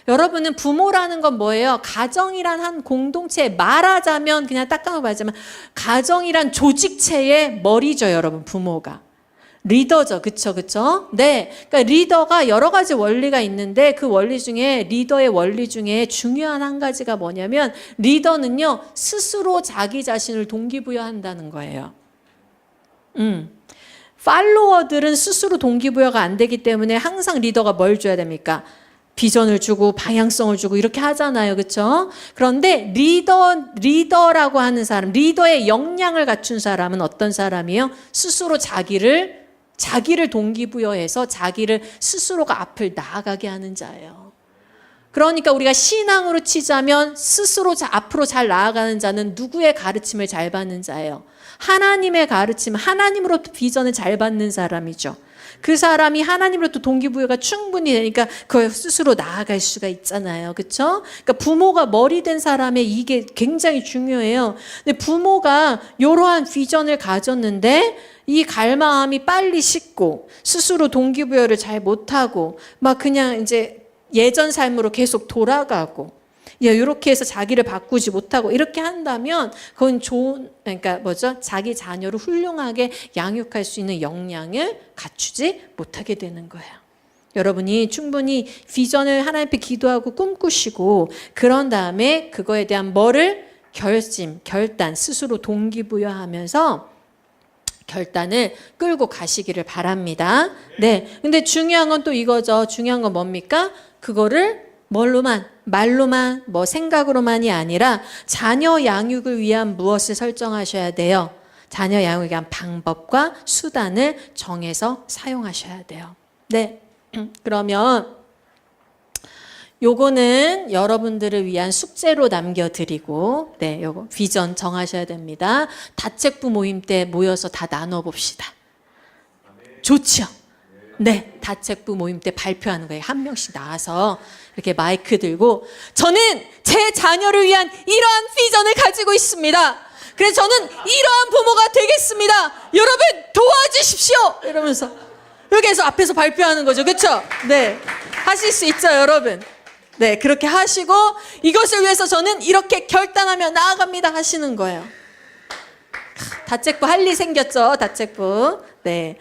Speaker 1: 여러분은 부모라는 건 뭐예요? 가정이란 한 공동체, 말하자면 그냥 딱딱하게 말하자면 가정이란 조직체의 머리죠, 여러분. 부모가. 리더죠. 그쵸? 네. 그러니까 리더가 여러 가지 원리가 있는데 그 원리 중에 리더의 원리 중에 중요한 한 가지가 뭐냐면 리더는요, 스스로 자기 자신을 동기부여한다는 거예요. 팔로워들은 스스로 동기부여가 안 되기 때문에 항상 리더가 뭘 줘야 됩니까? 비전을 주고 방향성을 주고 이렇게 하잖아요. 그렇죠? 그런데 리더라고 하는 사람, 리더의 역량을 갖춘 사람은 어떤 사람이에요? 스스로 자기를 동기부여해서 자기를 스스로가 앞을 나아가게 하는 자예요. 그러니까 우리가 신앙으로 치자면 스스로 앞으로 잘 나아가는 자는 누구의 가르침을 잘 받는 자예요? 하나님의 가르침, 하나님으로부터 비전을 잘 받는 사람이죠. 그 사람이 하나님으로부터 동기부여가 충분히 되니까 그 스스로 나아갈 수가 있잖아요. 그렇죠? 그러니까 부모가 머리된 사람의 이게 굉장히 중요해요. 근데 부모가 이러한 비전을 가졌는데 이 갈망함이 빨리 식고 스스로 동기부여를 잘 못하고 막 그냥 이제 예전 삶으로 계속 돌아가고 이렇게 해서 자기를 바꾸지 못하고 이렇게 한다면 그건 그러니까 자기 자녀를 훌륭하게 양육할 수 있는 역량을 갖추지 못하게 되는 거예요. 여러분이 충분히 비전을 하나님 앞에 기도하고 꿈꾸시고 그런 다음에 그거에 대한 결단, 스스로 동기부여하면서 결단을 끌고 가시기를 바랍니다. 네. 근데 중요한 건 또 이거죠. 중요한 건 뭡니까? 그거를 말로만, 생각으로만이 아니라 자녀 양육을 위한 무엇을 설정하셔야 돼요? 자녀 양육에 대한 방법과 수단을 정해서 사용하셔야 돼요. 네. 그러면 요거는 여러분들을 위한 숙제로 남겨드리고, 네, 요거 비전 정하셔야 됩니다. 다책부 모임 때 모여서 다 나눠봅시다. 좋죠? 네, 다책부 모임 때 발표하는 거예요. 한 명씩 나와서 이렇게 마이크 들고 저는 제 자녀를 위한 이러한 비전을 가지고 있습니다. 그래서 저는 이러한 부모가 되겠습니다. 여러분 도와주십시오. 이러면서 여기에서 앞에서 발표하는 거죠. 그렇죠? 네, 하실 수 있죠, 여러분. 네, 그렇게 하시고 이것을 위해서 저는 이렇게 결단하며 나아갑니다 하시는 거예요. 다책부 할 일 생겼죠, 다책부. 네,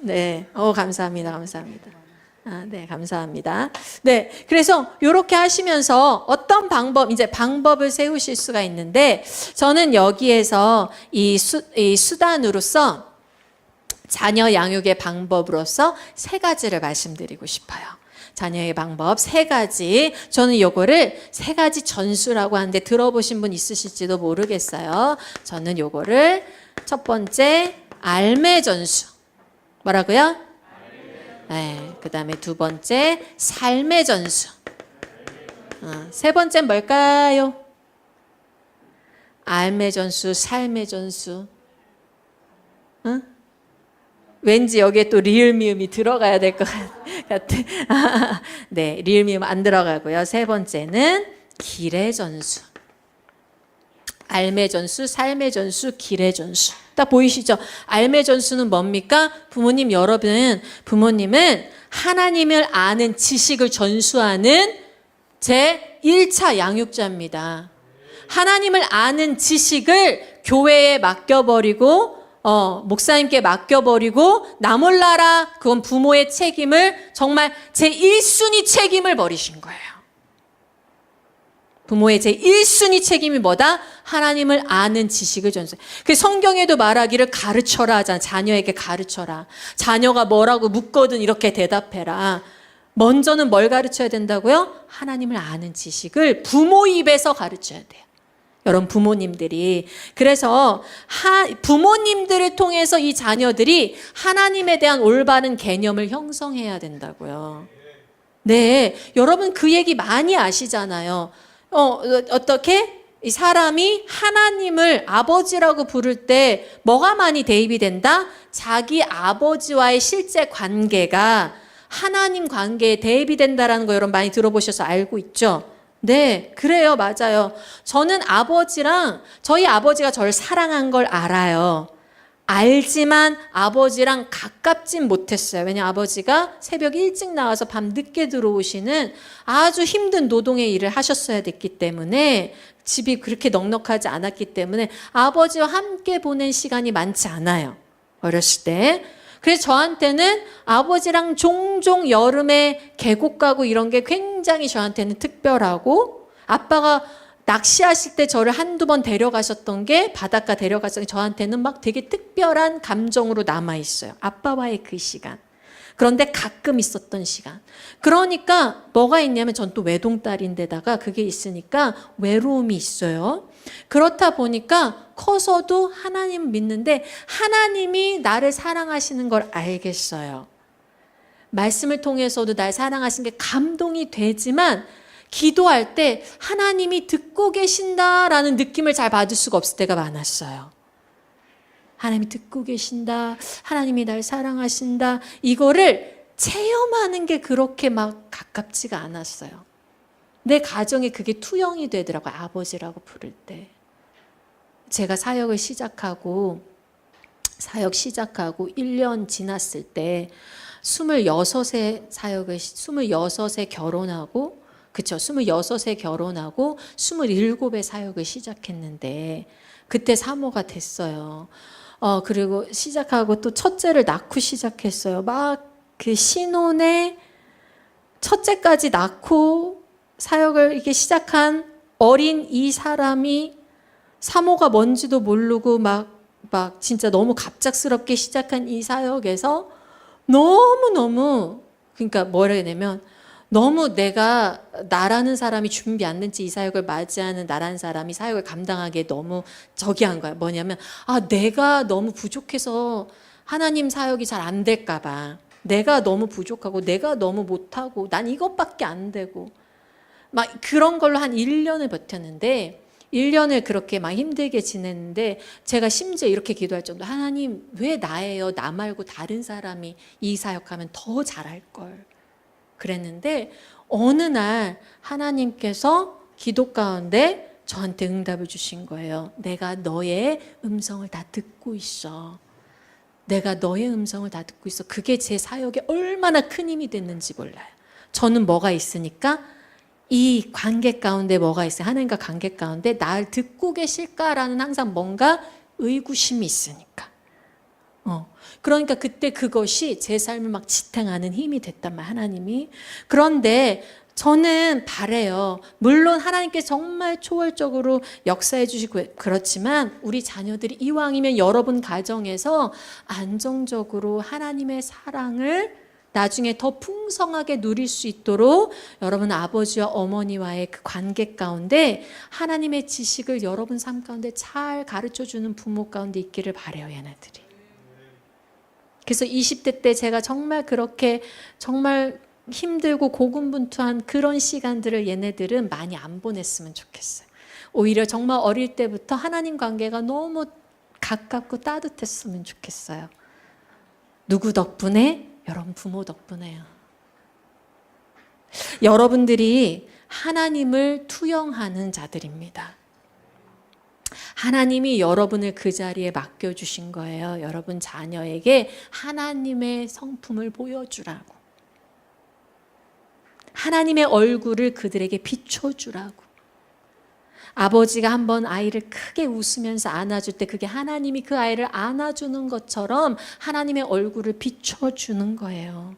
Speaker 1: 네, 감사합니다. 네, 감사합니다. 네, 그래서 이렇게 하시면서 어떤 방법을 세우실 수가 있는데 저는 여기에서 이 수단으로서 자녀 양육의 방법으로서 3가지를 말씀드리고 싶어요. 자녀의 방법 3가지. 저는 요거를 3가지 전수라고 하는데 들어보신 분 있으실지도 모르겠어요. 저는 요거를 첫 번째 알매 전수. 뭐라고요? 네, 그 다음에 2번째 삶의 전수. 3번째는 뭘까요? 알매 전수, 삶의 전수. 응? 왠지 여기에 또 리을미음이 들어가야 될 것 같아. 네, 리을미음 안 들어가고요. 3번째는 길의 전수. 알매 전수, 삶의 전수, 길의 전수. 딱 보이시죠? 알매 전수는 뭡니까? 부모님은 하나님을 아는 지식을 전수하는 제 1차 양육자입니다. 하나님을 아는 지식을 교회에 맡겨버리고 목사님께 맡겨버리고 나 몰라라, 그건 부모의 책임을 정말 제 1순위 책임을 버리신 거예요. 부모의 제 1순위 책임이 뭐다? 하나님을 아는 지식을 전수해. 그 성경에도 말하기를 가르쳐라 하잖아. 자녀에게 가르쳐라. 자녀가 뭐라고 묻거든 이렇게 대답해라. 먼저는 뭘 가르쳐야 된다고요? 하나님을 아는 지식을 부모 입에서 가르쳐야 돼요. 여러분 부모님들이. 그래서 부모님들을 통해서 이 자녀들이 하나님에 대한 올바른 개념을 형성해야 된다고요. 네, 여러분 그 얘기 많이 아시잖아요. 어떻게? 이 사람이 하나님을 아버지라고 부를 때 뭐가 많이 대입이 된다? 자기 아버지와의 실제 관계가 하나님 관계에 대입이 된다라는 거 여러분 많이 들어보셔서 알고 있죠? 네, 그래요. 맞아요. 저는 저희 아버지가 저를 사랑한 걸 알아요. 알지만 아버지랑 가깝진 못했어요. 왜냐하면 아버지가 새벽 일찍 나와서 밤 늦게 들어오시는 아주 힘든 노동의 일을 하셨어야 됐기 때문에 집이 그렇게 넉넉하지 않았기 때문에 아버지와 함께 보낸 시간이 많지 않아요. 어렸을 때. 그래서 저한테는 아버지랑 종종 여름에 계곡 가고 이런 게 굉장히 저한테는 특별하고, 아빠가 낚시하실 때 저를 한두 번 데려가셨던 게, 바닷가 데려갔던 게 저한테는 막 되게 특별한 감정으로 남아있어요. 아빠와의 그 시간. 그런데 가끔 있었던 시간. 그러니까 뭐가 있냐면 전 또 외동딸인데다가 그게 있으니까 외로움이 있어요. 그렇다 보니까 커서도 하나님을 믿는데 하나님이 나를 사랑하시는 걸 알겠어요. 말씀을 통해서도 날 사랑하시는 게 감동이 되지만 기도할 때 하나님이 듣고 계신다라는 느낌을 잘 받을 수가 없을 때가 많았어요. 하나님이 듣고 계신다, 하나님이 날 사랑하신다, 이거를 체험하는 게 그렇게 막 가깝지가 않았어요. 내 가정에 그게 투영이 되더라고요. 아버지라고 부를 때. 제가 사역 시작하고 1년 지났을 때 26에 결혼하고 그쵸. 26에 결혼하고 27에 사역을 시작했는데 그때 사모가 됐어요. 그리고 시작하고 또 첫째를 낳고 시작했어요. 막 그 신혼에 첫째까지 낳고 사역을 이렇게 시작한 어린 이 사람이 사모가 뭔지도 모르고 막 진짜 너무 갑작스럽게 시작한 이 사역에서 너무너무, 그러니까 뭐라 해야 되냐면 너무 내가 나라는 사람이 준비 안 된 채 이 사역을 맞이하는 나라는 사람이 사역을 감당하기에 너무 저기 한 거야. 뭐냐면 내가 너무 부족해서 하나님 사역이 잘 안 될까 봐. 내가 너무 부족하고 내가 너무 못하고 난 이것밖에 안 되고 막 그런 걸로 한 1년을 버텼는데 1년을 그렇게 막 힘들게 지냈는데 제가 심지어 이렇게 기도할 정도, 하나님 왜 나예요? 나 말고 다른 사람이 이 사역하면 더 잘할 걸. 그랬는데 어느 날 하나님께서 기도 가운데 저한테 응답을 주신 거예요. 내가 너의 음성을 다 듣고 있어. 내가 너의 음성을 다 듣고 있어. 그게 제 사역에 얼마나 큰 힘이 됐는지 몰라요. 저는 뭐가 있으니까 이 관계 가운데 뭐가 있어요? 하나님과 관계 가운데 날 듣고 계실까라는 항상 뭔가 의구심이 있으니까. 그러니까 그때 그것이 제 삶을 막 지탱하는 힘이 됐단 말이에요, 하나님이. 그런데 저는 바래요. 물론 하나님께 정말 초월적으로 역사해 주시고 그렇지만 우리 자녀들이 이왕이면 여러분 가정에서 안정적으로 하나님의 사랑을 나중에 더 풍성하게 누릴 수 있도록 여러분 아버지와 어머니와의 그 관계 가운데 하나님의 지식을 여러분 삶 가운데 잘 가르쳐주는 부모 가운데 있기를 바래요, 얘네들이. 그래서 20대 때 제가 정말 그렇게 정말 힘들고 고군분투한 그런 시간들을 얘네들은 많이 안 보냈으면 좋겠어요. 오히려 정말 어릴 때부터 하나님 관계가 너무 가깝고 따뜻했으면 좋겠어요. 누구 덕분에? 여러분 부모 덕분에요. 여러분들이 하나님을 투영하는 자들입니다. 하나님이 여러분을 그 자리에 맡겨주신 거예요. 여러분 자녀에게 하나님의 성품을 보여주라고. 하나님의 얼굴을 그들에게 비춰주라고. 아버지가 한번 아이를 크게 웃으면서 안아줄 때 그게 하나님이 그 아이를 안아주는 것처럼 하나님의 얼굴을 비춰주는 거예요.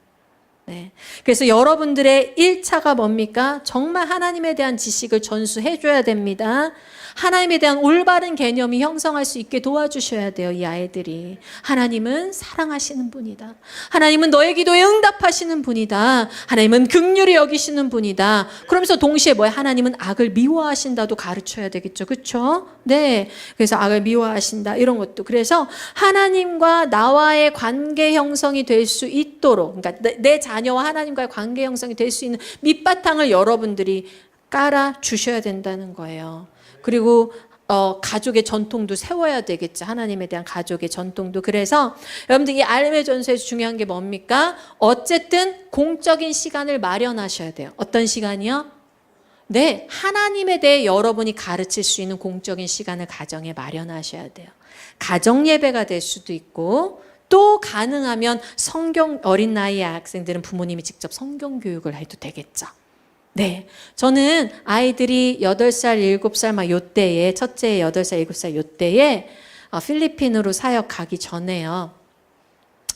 Speaker 1: 네. 그래서 여러분들의 1차가 뭡니까? 정말 하나님에 대한 지식을 전수해줘야 됩니다. 하나님에 대한 올바른 개념이 형성할 수 있게 도와주셔야 돼요, 이 아이들이. 하나님은 사랑하시는 분이다. 하나님은 너의 기도에 응답하시는 분이다. 하나님은 긍휼히 여기시는 분이다. 그러면서 동시에 뭐야? 하나님은 악을 미워하신다도 가르쳐야 되겠죠. 그렇죠? 네. 그래서 악을 미워하신다. 이런 것도. 그래서 하나님과 나와의 관계 형성이 될 수 있도록, 그러니까 내 자녀와 하나님과의 관계 형성이 될 수 있는 밑바탕을 여러분들이 깔아 주셔야 된다는 거예요. 그리고 가족의 전통도 세워야 되겠죠. 하나님에 대한 가족의 전통도. 그래서 여러분들 이 알림의 전서에서 중요한 게 뭡니까? 어쨌든 공적인 시간을 마련하셔야 돼요. 어떤 시간이요? 네, 하나님에 대해 여러분이 가르칠 수 있는 공적인 시간을 가정에 마련하셔야 돼요. 가정 예배가 될 수도 있고 또 가능하면 성경, 어린 나이의 학생들은 부모님이 직접 성경 교육을 해도 되겠죠. 네, 저는 아이들이 8살, 7살 막 요때에, 첫째 8살, 7살 요때에 필리핀으로 사역 가기 전에요.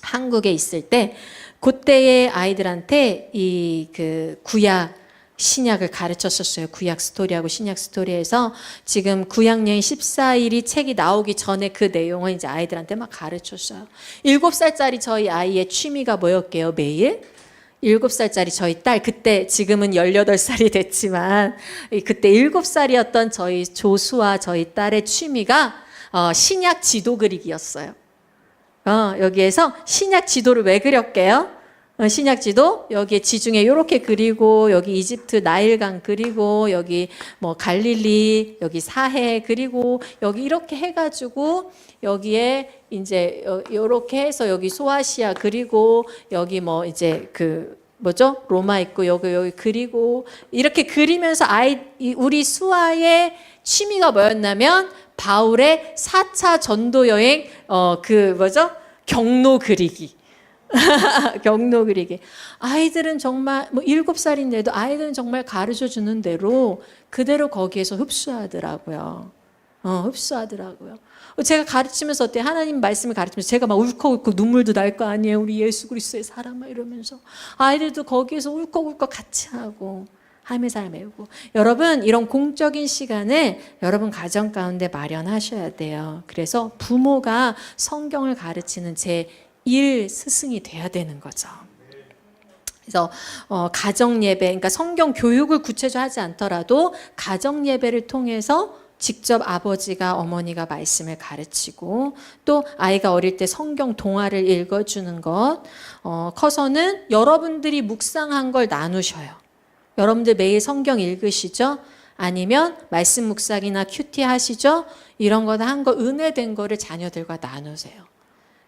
Speaker 1: 한국에 있을 때 그때의 아이들한테 이 그 구약 신약을 가르쳤었어요. 구약 스토리하고 신약 스토리에서 지금 구약여인 14일이 책이 나오기 전에 그 내용을 이제 아이들한테 막 가르쳤어요. 7살짜리 저희 아이의 취미가 뭐였게요? 매일 7살짜리 저희 딸, 그때 지금은 18살이 됐지만 그때 7살이었던 저희 조수와 저희 딸의 취미가 신약 지도 그리기였어요. 여기에서 신약 지도를 왜 그렸게요? 신약 지도 여기에 지중해 이렇게 그리고 여기 이집트 나일강 그리고 여기 뭐 갈릴리 여기 사해 그리고 여기 이렇게 해가지고 여기에 이제 이렇게 해서 여기 소아시아 그리고 여기 뭐 이제 그 뭐죠? 로마 있고 여기 그리고 이렇게 그리면서 우리 수아의 취미가 뭐였냐면 바울의 4차 전도 여행 그 뭐죠? 경로 그리기. 경로 그리기. 아이들은 정말 뭐 7살인데도 아이들은 정말 가르쳐 주는 대로 그대로 거기에서 흡수하더라고요. 흡수하더라고요. 제가 가르치면서 어때? 하나님 말씀을 가르치면서 제가 막 울컥울컥 눈물도 날 거 아니에요. 우리 예수 그리스도의 사람아 이러면서 아이들도 거기에서 울컥울컥 같이 하고 하나님의 사랑을 배우고. 여러분 이런 공적인 시간을 여러분 가정 가운데 마련하셔야 돼요. 그래서 부모가 성경을 가르치는 제1 스승이 돼야 되는 거죠. 그래서 가정 예배, 그러니까 성경 교육을 구체적으로 하지 않더라도 가정 예배를 통해서 직접 아버지가 어머니가 말씀을 가르치고 또 아이가 어릴 때 성경 동화를 읽어주는 것, 커서는 여러분들이 묵상한 걸 나누셔요. 여러분들 매일 성경 읽으시죠? 아니면 말씀 묵상이나 큐티 하시죠? 이런 거나 한 거 은혜된 거를 자녀들과 나누세요.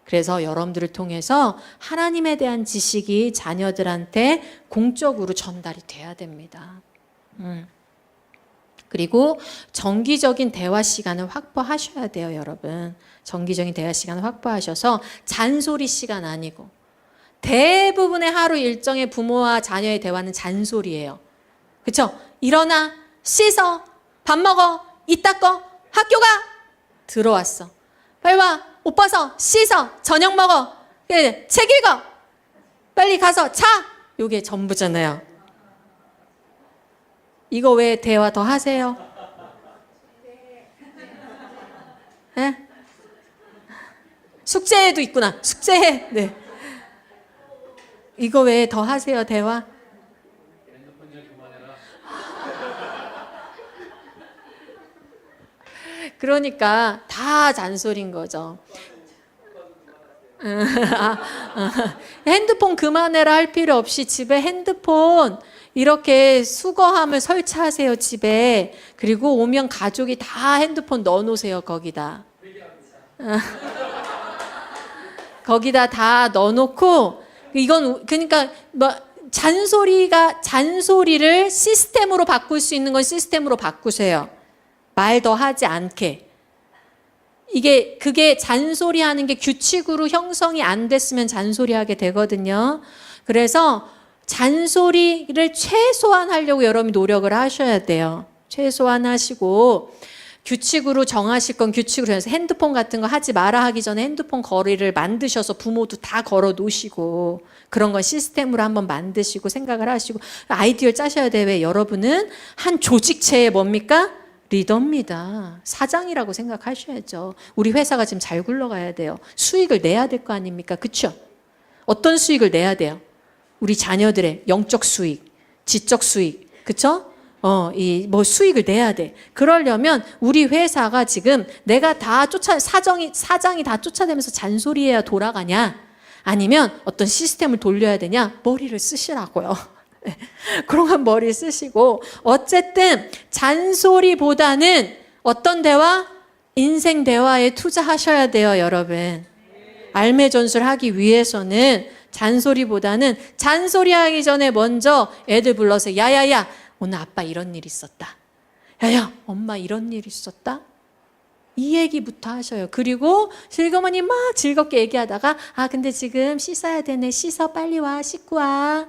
Speaker 1: 그래서 여러분들을 통해서 하나님에 대한 지식이 자녀들한테 공적으로 전달이 돼야 됩니다. 그리고 정기적인 대화 시간을 확보하셔야 돼요, 여러분. 정기적인 대화 시간을 확보하셔서 잔소리 시간 아니고 대부분의 하루 일정의 부모와 자녀의 대화는 잔소리예요. 그렇죠? 일어나, 씻어, 밥 먹어, 이닦어 학교 가, 들어왔어. 빨리 와, 옷 벗어, 씻어, 저녁 먹어, 책 읽어, 빨리 가서 자. 이게 전부잖아요. 이거 왜 대화 더 하세요? 네? 숙제도 있구나. 숙제해. 네. 이거 왜 더 하세요, 대화? 그러니까 다 잔소리인 거죠. 핸드폰 그만해라 할 필요 없이 집에 핸드폰 이렇게 수거함을 설치하세요, 집에. 그리고 오면 가족이 다 핸드폰 넣어놓으세요, 거기다. 거기다 다 넣어놓고, 이건 그러니까 뭐 잔소리를 시스템으로 바꿀 수 있는 건 시스템으로 바꾸세요. 말 더 하지 않게. 그게 잔소리하는 게 규칙으로 형성이 안 됐으면 잔소리하게 되거든요. 그래서 잔소리를 최소한 하려고 여러분이 노력을 하셔야 돼요. 최소한 하시고 규칙으로 정하실 건 규칙으로 해서 핸드폰 같은 거 하지 마라 하기 전에 핸드폰 거리를 만드셔서 부모도 다 걸어 놓으시고 그런 건 시스템으로 한번 만드시고 생각을 하시고 아이디어를 짜셔야 돼요. 왜? 여러분은 한 조직체의 뭡니까? 리더입니다. 사장이라고 생각하셔야죠. 우리 회사가 지금 잘 굴러가야 돼요. 수익을 내야 될 거 아닙니까? 그렇죠? 어떤 수익을 내야 돼요? 우리 자녀들의 영적 수익, 지적 수익, 그렇죠? 수익을 내야 돼. 그러려면 우리 회사가 지금 내가 다 사장이 다 쫓아내면서 잔소리해야 돌아가냐? 아니면 어떤 시스템을 돌려야 되냐? 머리를 쓰시라고요. 그런 건 머리 쓰시고 어쨌든 잔소리보다는 어떤 대화? 인생 대화에 투자하셔야 돼요, 여러분. 알매 전술 하기 위해서는 잔소리보다는 잔소리하기 전에 먼저 애들 불러서 야야야 오늘 아빠 이런 일 있었다. 야야 엄마 이런 일 있었다. 이 얘기부터 하셔요. 그리고 슬그머니 막 즐겁게 얘기하다가 근데 지금 씻어야 되네. 씻어 빨리 와 씻고 와.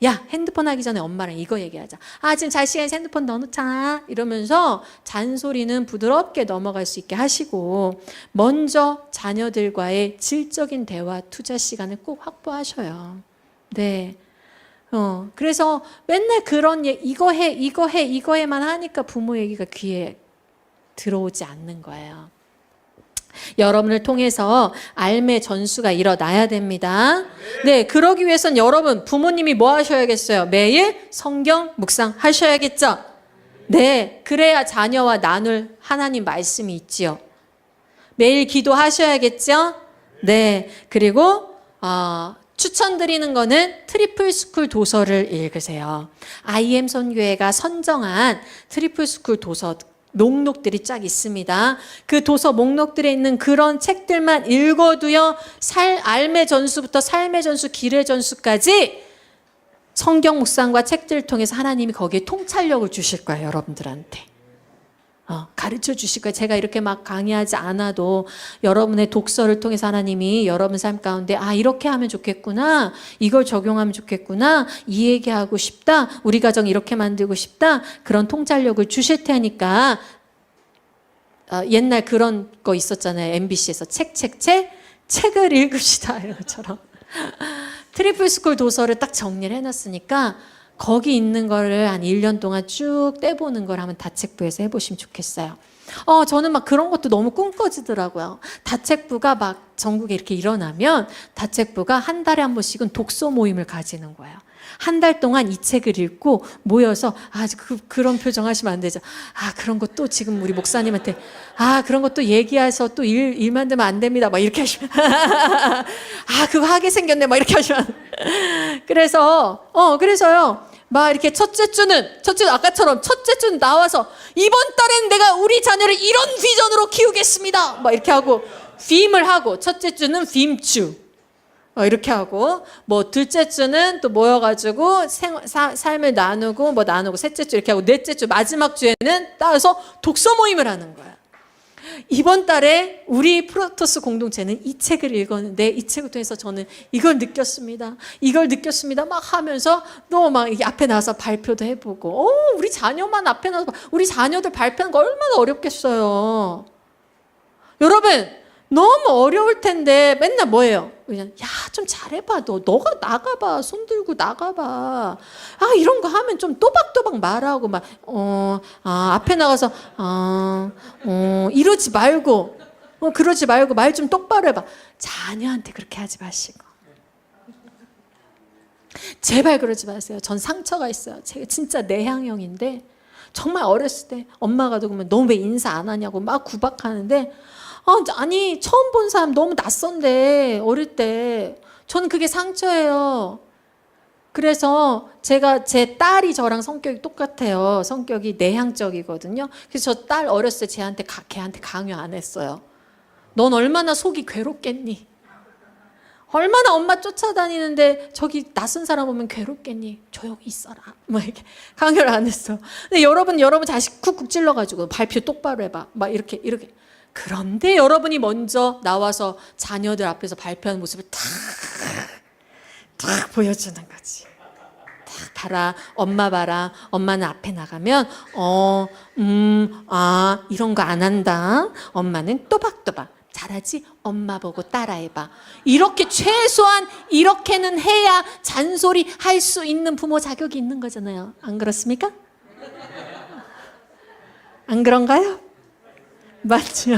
Speaker 1: 야 핸드폰 하기 전에 엄마랑 이거 얘기하자. 지금 잘 시간에 핸드폰 넣어놓잖아. 이러면서 잔소리는 부드럽게 넘어갈 수 있게 하시고 먼저 자녀들과의 질적인 대화 투자 시간을 꼭 확보하셔요. 네. 그래서 맨날 그런 이거 해만 하니까 부모 얘기가 귀에 들어오지 않는 거예요. 여러분을 통해서 알매 전수가 일어나야 됩니다. 네, 그러기 위해선 여러분 부모님이 뭐 하셔야겠어요? 매일 성경 묵상하셔야겠죠? 네, 그래야 자녀와 나눌 하나님 말씀이 있지요. 매일 기도하셔야겠죠? 네, 그리고 추천드리는 거는 트리플스쿨 도서를 읽으세요. IM 선교회가 선정한 트리플스쿨 도서 목록들이 쫙 있습니다. 그 도서 목록들에 있는 그런 책들만 읽어도요. 알매 전수부터 삶의 전수, 길의 전수까지 성경 묵상과 책들을 통해서 하나님이 거기에 통찰력을 주실 거예요. 여러분들한테. 가르쳐 주실 거예요. 제가 이렇게 막 강의하지 않아도 여러분의 독서를 통해서 하나님이 여러분 삶 가운데 이렇게 하면 좋겠구나, 이걸 적용하면 좋겠구나, 이 얘기하고 싶다, 우리 가정 이렇게 만들고 싶다, 그런 통찰력을 주실 테니까. 옛날 그런 거 있었잖아요. MBC에서 책을 읽읍시다 이런 것처럼 트리플스쿨 도서를 딱 정리를 해놨으니까 거기 있는 거를 한 1년 동안 쭉 떼보는 걸 한번 다책부에서 해보시면 좋겠어요. 저는 막 그런 것도 너무 꿈꿔지더라고요. 다책부가 막 전국에 이렇게 일어나면 다책부가 한 달에 한 번씩은 독서 모임을 가지는 거예요. 한 달 동안 이 책을 읽고 모여서 그런 표정 하시면 안 되죠. 그런 것도 지금 우리 목사님한테 그런 것도 얘기해서 또 일 만들면 안 됩니다. 막 이렇게 하시면 그거 하게 생겼네. 막 이렇게 하시면 그래서요. 막 이렇게 첫째 주는 아까처럼 첫째 주는 나와서 이번 달엔 내가 우리 자녀를 이런 비전으로 키우겠습니다. 막 이렇게 하고 빔을 하고 첫째 주는 빔주. 이렇게 하고 둘째 주는 또 모여가지고 삶을 나누고 셋째 주 이렇게 하고 넷째 주 마지막 주에는 따라서 독서 모임을 하는 거야. 이번 달에 우리 프로토스 공동체는 이 책을 읽었는데 이 책을 통해서 저는 이걸 느꼈습니다 막 하면서 또 막 이게 앞에 나와서 발표도 해보고 우리 자녀만 앞에 나와서 우리 자녀들 발표하는 거 얼마나 어렵겠어요. 여러분 너무 어려울 텐데 맨날 뭐예요? 그냥 좀 잘해봐. 너가 나가봐. 손 들고 나가봐. 이런 거 하면 좀 또박또박 말하고 막 앞에 나가서 이러지 말고 그러지 말고 말 좀 똑바로 해봐. 자녀한테 그렇게 하지 마시고 제발 그러지 마세요. 전 상처가 있어요. 제가 진짜 내향형인데 정말 어렸을 때 엄마가 그러면 너 왜 인사 안 하냐고 막 구박하는데 아니 처음 본 사람 너무 낯선데 어릴 때 저는 그게 상처예요. 그래서 제 딸이 저랑 성격이 똑같아요. 성격이 내향적이거든요. 그래서 저 딸 어렸을 때 걔한테 강요 안 했어요. 넌 얼마나 속이 괴롭겠니? 얼마나 엄마 쫓아다니는데 저기 낯선 사람 오면 괴롭겠니? 조용히 있어라. 막 이렇게 강요를 안 했어. 근데 여러분 자식 쿡쿡 찔러가지고 발표 똑바로 해봐. 막 이렇게. 그런데 여러분이 먼저 나와서 자녀들 앞에서 발표하는 모습을 탁 보여주는 거지. 탁 봐라, 엄마 봐라. 엄마는 앞에 나가면 이런 거 안 한다. 엄마는 또박또박 잘하지? 엄마 보고 따라해봐. 이렇게 최소한 이렇게는 해야 잔소리 할 수 있는 부모 자격이 있는 거잖아요. 안 그렇습니까? 안 그런가요? 맞죠.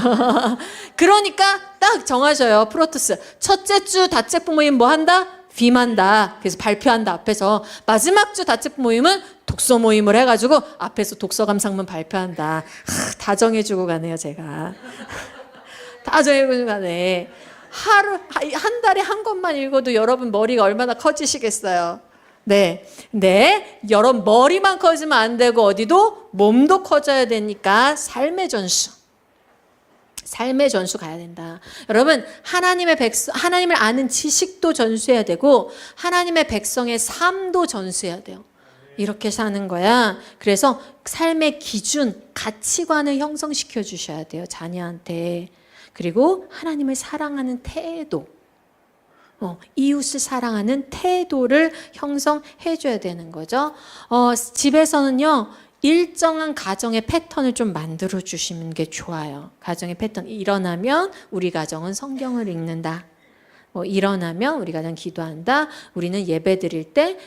Speaker 1: 그러니까 딱 정하셔요. 프로토스 첫째 주 다책부 모임 뭐 한다? 빔한다. 그래서 발표한다 앞에서. 마지막 주 다책부 모임은 독서 모임을 해가지고 앞에서 독서 감상문 발표한다. 다 정해주고 가네요 제가. 다 정해주고 가네. 한 달에 한 권만 읽어도 여러분 머리가 얼마나 커지시겠어요. 네. 여러분 머리만 커지면 안 되고 어디도 몸도 커져야 되니까 삶의 전수 가야 된다. 여러분 하나님을 아는 지식도 전수해야 되고 하나님의 백성의 삶도 전수해야 돼요. 이렇게 사는 거야. 그래서 삶의 기준, 가치관을 형성시켜 주셔야 돼요. 자녀한테. 그리고 하나님을 사랑하는 태도, 이웃을 사랑하는 태도를 형성해 줘야 되는 거죠. 집에서는요. 일정한 가정의 패턴을 좀 만들어 주시는 게 좋아요. 가정의 패턴. 일어나면 우리 가정은 성경을 읽는다. 일어나면 우리 가정 기도한다. 우리는 예배 드릴 때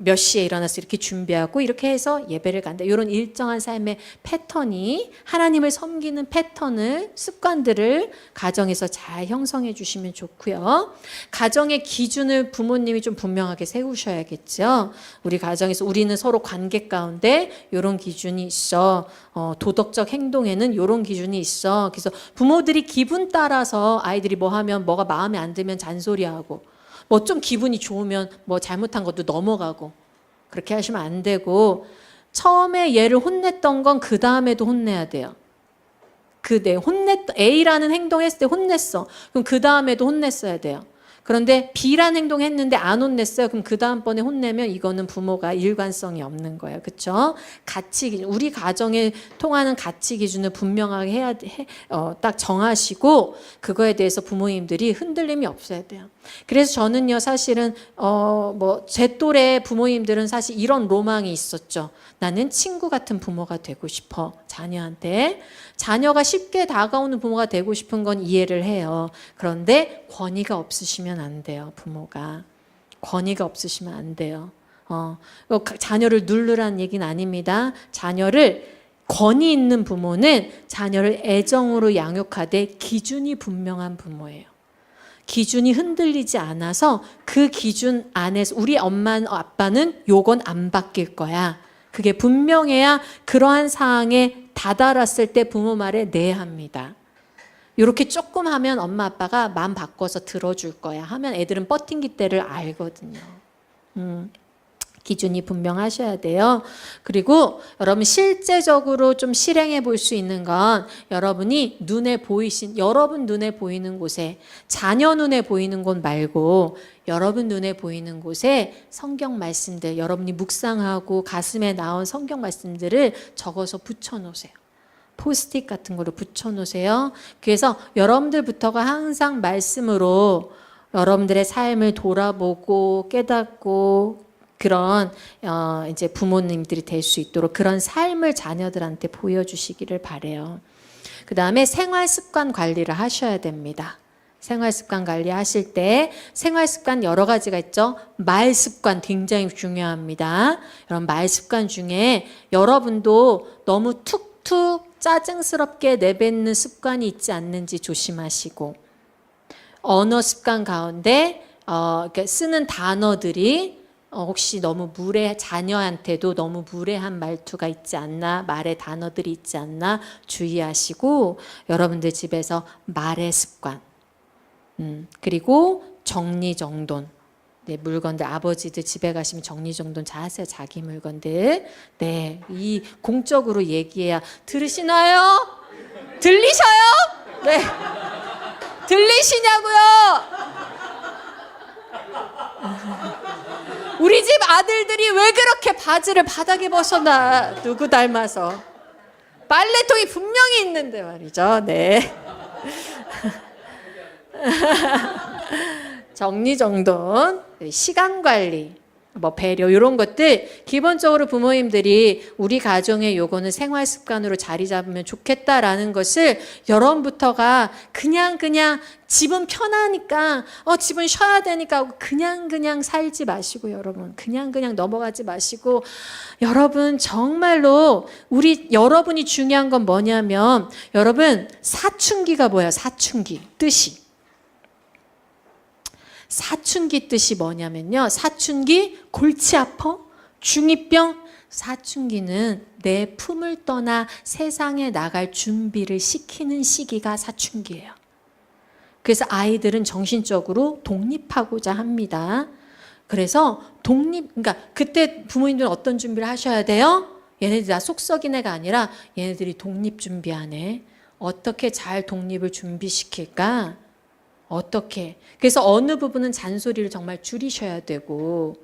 Speaker 1: 몇 시에 일어나서 이렇게 준비하고 이렇게 해서 예배를 간다. 이런 일정한 삶의 패턴이 하나님을 섬기는 패턴을 습관들을 가정에서 잘 형성해 주시면 좋고요. 가정의 기준을 부모님이 좀 분명하게 세우셔야겠죠. 우리 가정에서 우리는 서로 관계 가운데 이런 기준이 있어. 도덕적 행동에는 이런 기준이 있어. 그래서 부모들이 기분 따라서 아이들이 뭐 하면 뭐가 마음에 안 들면 잔소리하고 뭐 좀 기분이 좋으면 뭐 잘못한 것도 넘어가고 그렇게 하시면 안 되고 처음에 얘를 혼냈던 건 그 다음에도 혼내야 돼요. A라는 행동했을 때 혼냈어. 그럼 그 다음에도 혼냈어야 돼요. 그런데 B라는 행동 했는데 안 혼냈어요. 그럼 그 다음번에 혼내면 이거는 부모가 일관성이 없는 거예요. 그렇죠? 가치 기준, 우리 가정에 통하는 가치 기준을 분명하게 딱 정하시고 그거에 대해서 부모님들이 흔들림이 없어야 돼요. 그래서 저는요, 사실은 제 또래 부모님들은 사실 이런 로망이 있었죠. 나는 친구 같은 부모가 되고 싶어. 자녀한테. 자녀가 쉽게 다가오는 부모가 되고 싶은 건 이해를 해요. 그런데 권위가 없으시면 안 돼요, 부모가. 권위가 없으시면 안 돼요. 자녀를 누르라는 얘기는 아닙니다. 자녀를 권위 있는 부모는 자녀를 애정으로 양육하되 기준이 분명한 부모예요. 기준이 흔들리지 않아서 그 기준 안에서 우리 엄마 아빠는 요건 안 바뀔 거야. 그게 분명해야 그러한 사항에 다다랐을 때 부모 말에 네 합니다. 이렇게 조금 하면 엄마 아빠가 마음 바꿔서 들어줄 거야 하면 애들은 버팅기 때를 알거든요. 기준이 분명하셔야 돼요. 그리고 여러분 실제적으로 좀 실행해 볼 수 있는 건 여러분이 여러분 눈에 보이는 곳에, 자녀 눈에 보이는 곳 말고 여러분 눈에 보이는 곳에 성경 말씀들, 여러분이 묵상하고 가슴에 나온 성경 말씀들을 적어서 붙여놓으세요. 포스트잇 같은 거로 붙여놓으세요. 그래서 여러분들부터가 항상 말씀으로 여러분들의 삶을 돌아보고 깨닫고 그런 이제 부모님들이 될 수 있도록 그런 삶을 자녀들한테 보여주시기를 바래요. 그 다음에 생활 습관 관리를 하셔야 됩니다. 생활 습관 관리하실 때 생활 습관 여러 가지가 있죠. 말 습관 굉장히 중요합니다. 여러분 말 습관 중에 여러분도 너무 툭툭 짜증스럽게 내뱉는 습관이 있지 않는지 조심하시고, 언어 습관 가운데 쓰는 단어들이 혹시 너무 자녀한테도 너무 무례한 말투가 있지 않나, 말의 단어들이 있지 않나 주의하시고, 여러분들 집에서 말의 습관, 그리고 정리정돈. 네, 물건들, 아버지들 집에 가시면 정리정돈 잘 하세요. 자기 물건들. 네, 이 공적으로 얘기해야 들으시나요? 들리셔요? 네. 들리시냐고요? 우리 집 아들들이 왜 그렇게 바지를 바닥에 벗어나? 누구 닮아서? 빨래통이 분명히 있는데 말이죠. 네. 정리정돈, 시간관리, 배려 이런 것들 기본적으로 부모님들이 우리 가정의 요거는 생활습관으로 자리 잡으면 좋겠다라는 것을 여러분부터가 그냥 집은 편하니까 집은 쉬어야 되니까 그냥 살지 마시고, 여러분 그냥 넘어가지 마시고, 여러분 정말로 여러분이 중요한 건 뭐냐면, 여러분 사춘기가 뭐야? 사춘기 뜻이 뭐냐면요, 사춘기, 골치 아파, 중2병. 사춘기는 내 품을 떠나 세상에 나갈 준비를 시키는 시기가 사춘기예요. 그래서 아이들은 정신적으로 독립하고자 합니다. 그래서 그러니까 그때 부모님들은 어떤 준비를 하셔야 돼요? 얘네들이 다 속썩인 애가 아니라 얘네들이 독립 준비하네. 어떻게 잘 독립을 준비시킬까? 어떻게? 그래서 어느 부분은 잔소리를 정말 줄이셔야 되고,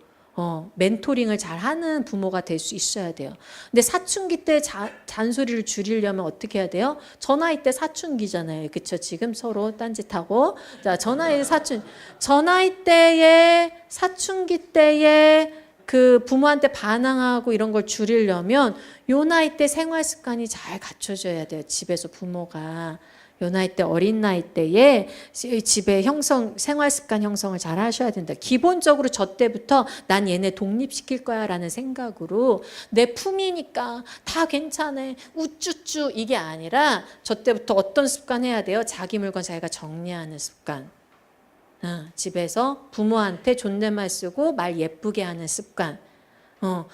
Speaker 1: 멘토링을 잘 하는 부모가 될 수 있어야 돼요. 근데 사춘기 때 잔소리를 줄이려면 어떻게 해야 돼요? 저 나이 때 사춘기잖아요. 그쵸? 지금 서로 딴짓하고. 자, 저 나이 때에, 사춘기 때에 그 부모한테 반항하고 이런 걸 줄이려면 요 나이 때 생활 습관이 잘 갖춰져야 돼요. 집에서 부모가. 요 나이 때, 어린 나이 때에 집에 생활 습관 형성을 잘 하셔야 된다. 기본적으로 저 때부터 난 얘네 독립시킬 거야 라는 생각으로, 내 품이니까 다 괜찮아, 우쭈쭈 이게 아니라 저 때부터 어떤 습관 해야 돼요? 자기 물건 자기가 정리하는 습관. 집에서 부모한테 존댓말 쓰고 말 예쁘게 하는 습관.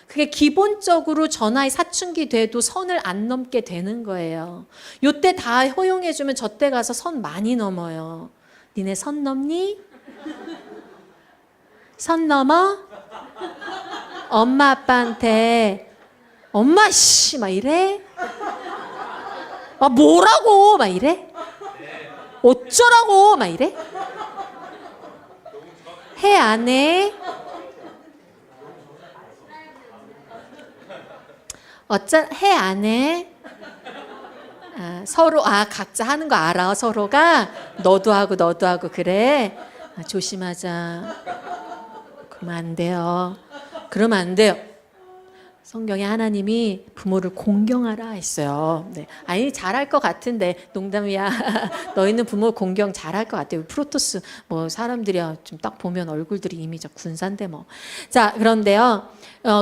Speaker 1: 그게 기본적으로 저 나이 사춘기 돼도 선을 안 넘게 되는 거예요. 요때 다 허용해주면 저 때 가서 선 많이 넘어요. 니네 선 넘니? 선 넘어? 엄마 아빠한테 엄마 씨 막 이래? 뭐라고 막 이래? 어쩌라고 막 이래? 해 안에 해 안에 서로 각자 하는 거 알아. 서로가 너도 하고 그래. 조심하자. 그러면 안 돼요. 그러면 안 돼요. 성경에 하나님이 부모를 공경하라 했어요. 네. 아니 잘할 것 같은데 농담이야. 너희는 부모 공경 잘할 것 같아요. 프로토스 뭐 사람들이야 좀 딱 보면 얼굴들이 이미 저 군사인데 뭐. 자 그런데요.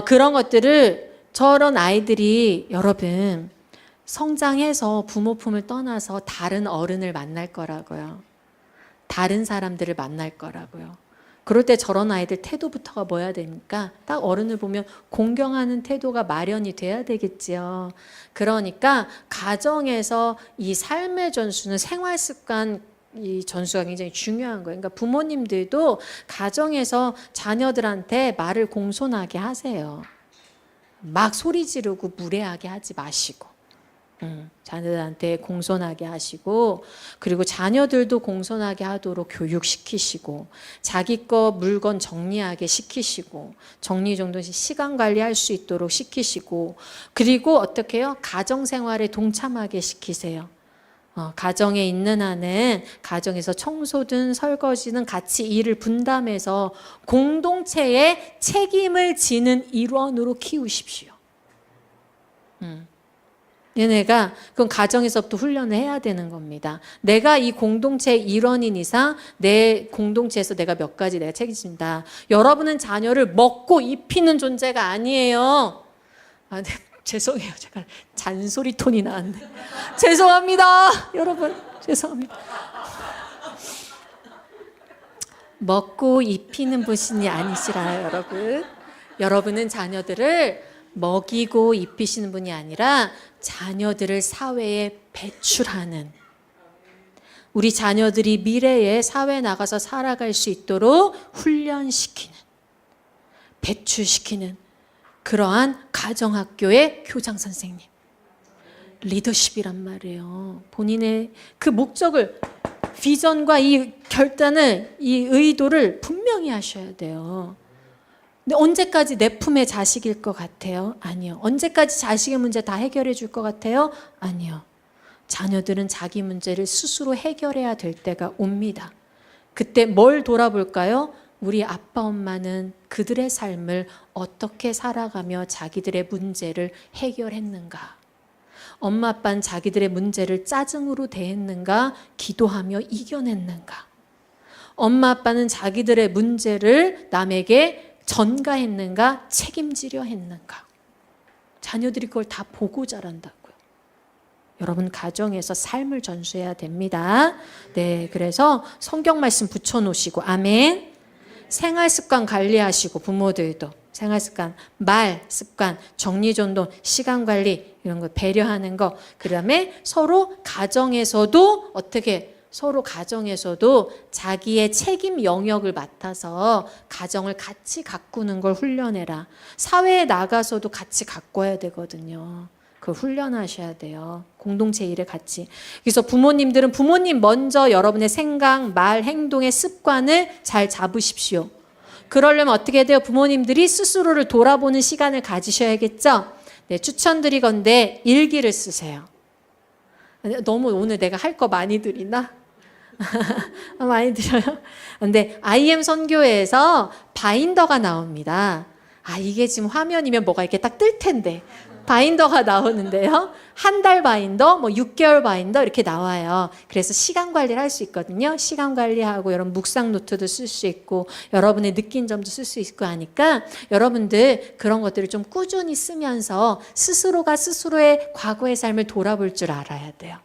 Speaker 1: 그런 것들을 저런 아이들이 여러분 성장해서 부모 품을 떠나서 다른 어른을 만날 거라고요. 다른 사람들을 만날 거라고요. 그럴 때 저런 아이들 태도부터가 뭐야 됩니까? 딱 어른을 보면 공경하는 태도가 마련이 돼야 되겠지요. 그러니까 가정에서 이 삶의 전수는 생활 습관 이 전수가 굉장히 중요한 거예요. 그러니까 부모님들도 가정에서 자녀들한테 말을 공손하게 하세요. 막 소리 지르고 무례하게 하지 마시고. 자녀들한테 공손하게 하시고 그리고 자녀들도 공손하게 하도록 교육시키시고 자기 거 물건 정리하게 시키시고 정리정돈시 시간 관리할 수 있도록 시키시고 그리고 어떻게 해요? 가정생활에 동참하게 시키세요. 가정에 있는 한은 가정에서 청소든 설거지든 같이 일을 분담해서 공동체의 책임을 지는 일원으로 키우십시오. 얘네가 그건 가정에서부터 훈련을 해야 되는 겁니다. 내가 이 공동체의 일원인 이상 내 공동체에서 내가 몇 가지 내가 책임진다. 여러분은 자녀를 먹고 입히는 존재가 아니에요. 네, 죄송해요. 제가 잔소리 톤이 나왔네. 죄송합니다. 여러분 죄송합니다. 먹고 입히는 분이 아니시라요, 여러분. 여러분은 자녀들을 먹이고 입히시는 분이 아니라 자녀들을 사회에 배출하는 우리 자녀들이 미래에 사회에 나가서 살아갈 수 있도록 훈련시키는 배출시키는 그러한 가정학교의 교장선생님 리더십이란 말이에요. 본인의 그 목적을 비전과 이 결단을 이 의도를 분명히 하셔야 돼요. 근데 언제까지 내 품의 자식일 것 같아요? 아니요. 언제까지 자식의 문제 다 해결해 줄 것 같아요? 아니요. 자녀들은 자기 문제를 스스로 해결해야 될 때가 옵니다. 그때 뭘 돌아볼까요? 우리 아빠 엄마는 그들의 삶을 어떻게 살아가며 자기들의 문제를 해결했는가? 엄마 아빠는 자기들의 문제를 짜증으로 대했는가? 기도하며 이겨냈는가? 엄마 아빠는 자기들의 문제를 남에게 전가했는가? 책임지려 했는가? 자녀들이 그걸 다 보고 자란다고요. 여러분 가정에서 삶을 전수해야 됩니다. 네, 그래서 성경 말씀 붙여놓으시고 아멘. 생활 습관 관리하시고 부모들도 생활 습관, 말 습관, 정리정돈, 시간 관리 이런 거 배려하는 거. 그다음에 서로 가정에서도 어떻게 서로 가정에서도 자기의 책임 영역을 맡아서 가정을 같이 가꾸는 걸 훈련해라. 사회에 나가서도 같이 가꿔야 되거든요. 그걸 훈련하셔야 돼요. 공동체 일에 같이. 그래서 부모님들은 부모님 먼저 여러분의 생각, 말, 행동의 습관을 잘 잡으십시오. 그러려면 어떻게 돼요? 부모님들이 스스로를 돌아보는 시간을 가지셔야겠죠? 네, 추천드리건대 일기를 쓰세요. 너무 오늘 내가 할 거 많이 드리나? 많이 들어요. 근데 IM 선교회에서 바인더가 나옵니다. 이게 지금 화면이면 뭐가 이렇게 딱 뜰 텐데. 바인더가 나오는데요. 한 달 바인더, 6개월 바인더 이렇게 나와요. 그래서 시간 관리를 할 수 있거든요. 시간 관리하고 여러분 묵상 노트도 쓸 수 있고 여러분의 느낀 점도 쓸 수 있고 하니까 여러분들 그런 것들을 좀 꾸준히 쓰면서 스스로가 스스로의 과거의 삶을 돌아볼 줄 알아야 돼요.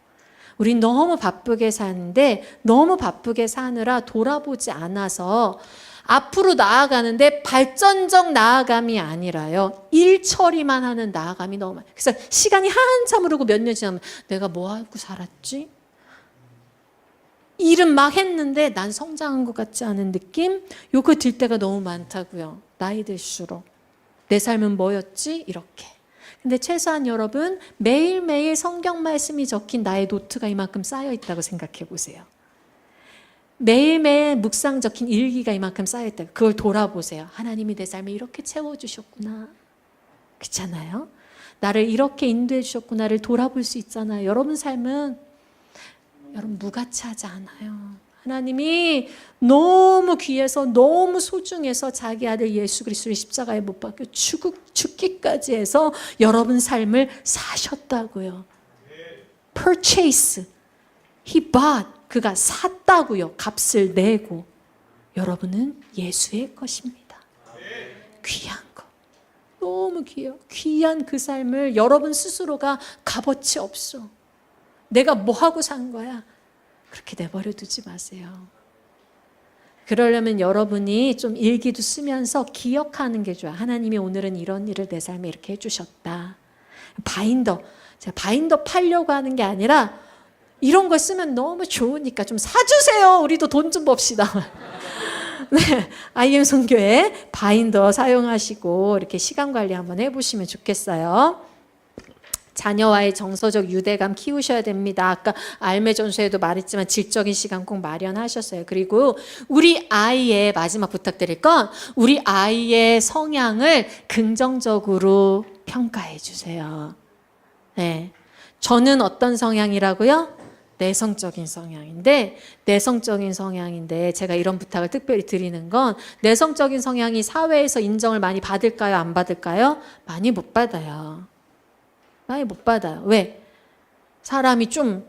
Speaker 1: 우리 너무 바쁘게 사는데 너무 바쁘게 사느라 돌아보지 않아서 앞으로 나아가는데 발전적 나아감이 아니라요. 일 처리만 하는 나아감이 너무 많아요. 그래서 시간이 한참 흐르고 몇 년 지나면 내가 뭐 하고 살았지? 일은 막 했는데 난 성장한 것 같지 않은 느낌? 요거 들 때가 너무 많다고요. 나이 들수록. 내 삶은 뭐였지? 이렇게. 근데 최소한 여러분 매일매일 성경 말씀이 적힌 나의 노트가 이만큼 쌓여 있다고 생각해 보세요. 매일매일 묵상 적힌 일기가 이만큼 쌓여있다. 그걸 돌아보세요. 하나님이 내 삶을 이렇게 채워주셨구나. 그렇잖아요. 나를 이렇게 인도해 주셨구나를 돌아볼 수 있잖아요. 여러분 삶은 여러분 무가치하지 않아요. 하나님이 너무 귀해서 너무 소중해서 자기 아들 예수 그리스도를 십자가에 못 박혀 죽기까지 해서 여러분 삶을 사셨다고요. Purchase. He bought. 그가 샀다고요. 값을 내고. 여러분은 예수의 것입니다. 귀한 거. 너무 귀해요. 귀한 그 삶을 여러분 스스로가 값어치 없어. 내가 뭐 하고 산 거야? 그렇게 내버려 두지 마세요. 그러려면 여러분이 좀 일기도 쓰면서 기억하는 게 좋아. 하나님이 오늘은 이런 일을 내 삶에 이렇게 해주셨다. 바인더. 제가 바인더 팔려고 하는 게 아니라 이런 걸 쓰면 너무 좋으니까 좀 사주세요. 우리도 돈 좀 봅시다. 네, IM 선교회 바인더 사용하시고 이렇게 시간 관리 한번 해보시면 좋겠어요. 자녀와의 정서적 유대감 키우셔야 됩니다. 아까 알매 전서에도 말했지만 질적인 시간 꼭 마련하셨어요. 그리고 우리 아이의 마지막 부탁드릴 건 우리 아이의 성향을 긍정적으로 평가해 주세요. 네, 저는 어떤 성향이라고요? 내성적인 성향인데 제가 이런 부탁을 특별히 드리는 건 내성적인 성향이 사회에서 인정을 많이 받을까요? 안 받을까요? 많이 못 받아요. 많이 못 받아요. 왜? 사람이 좀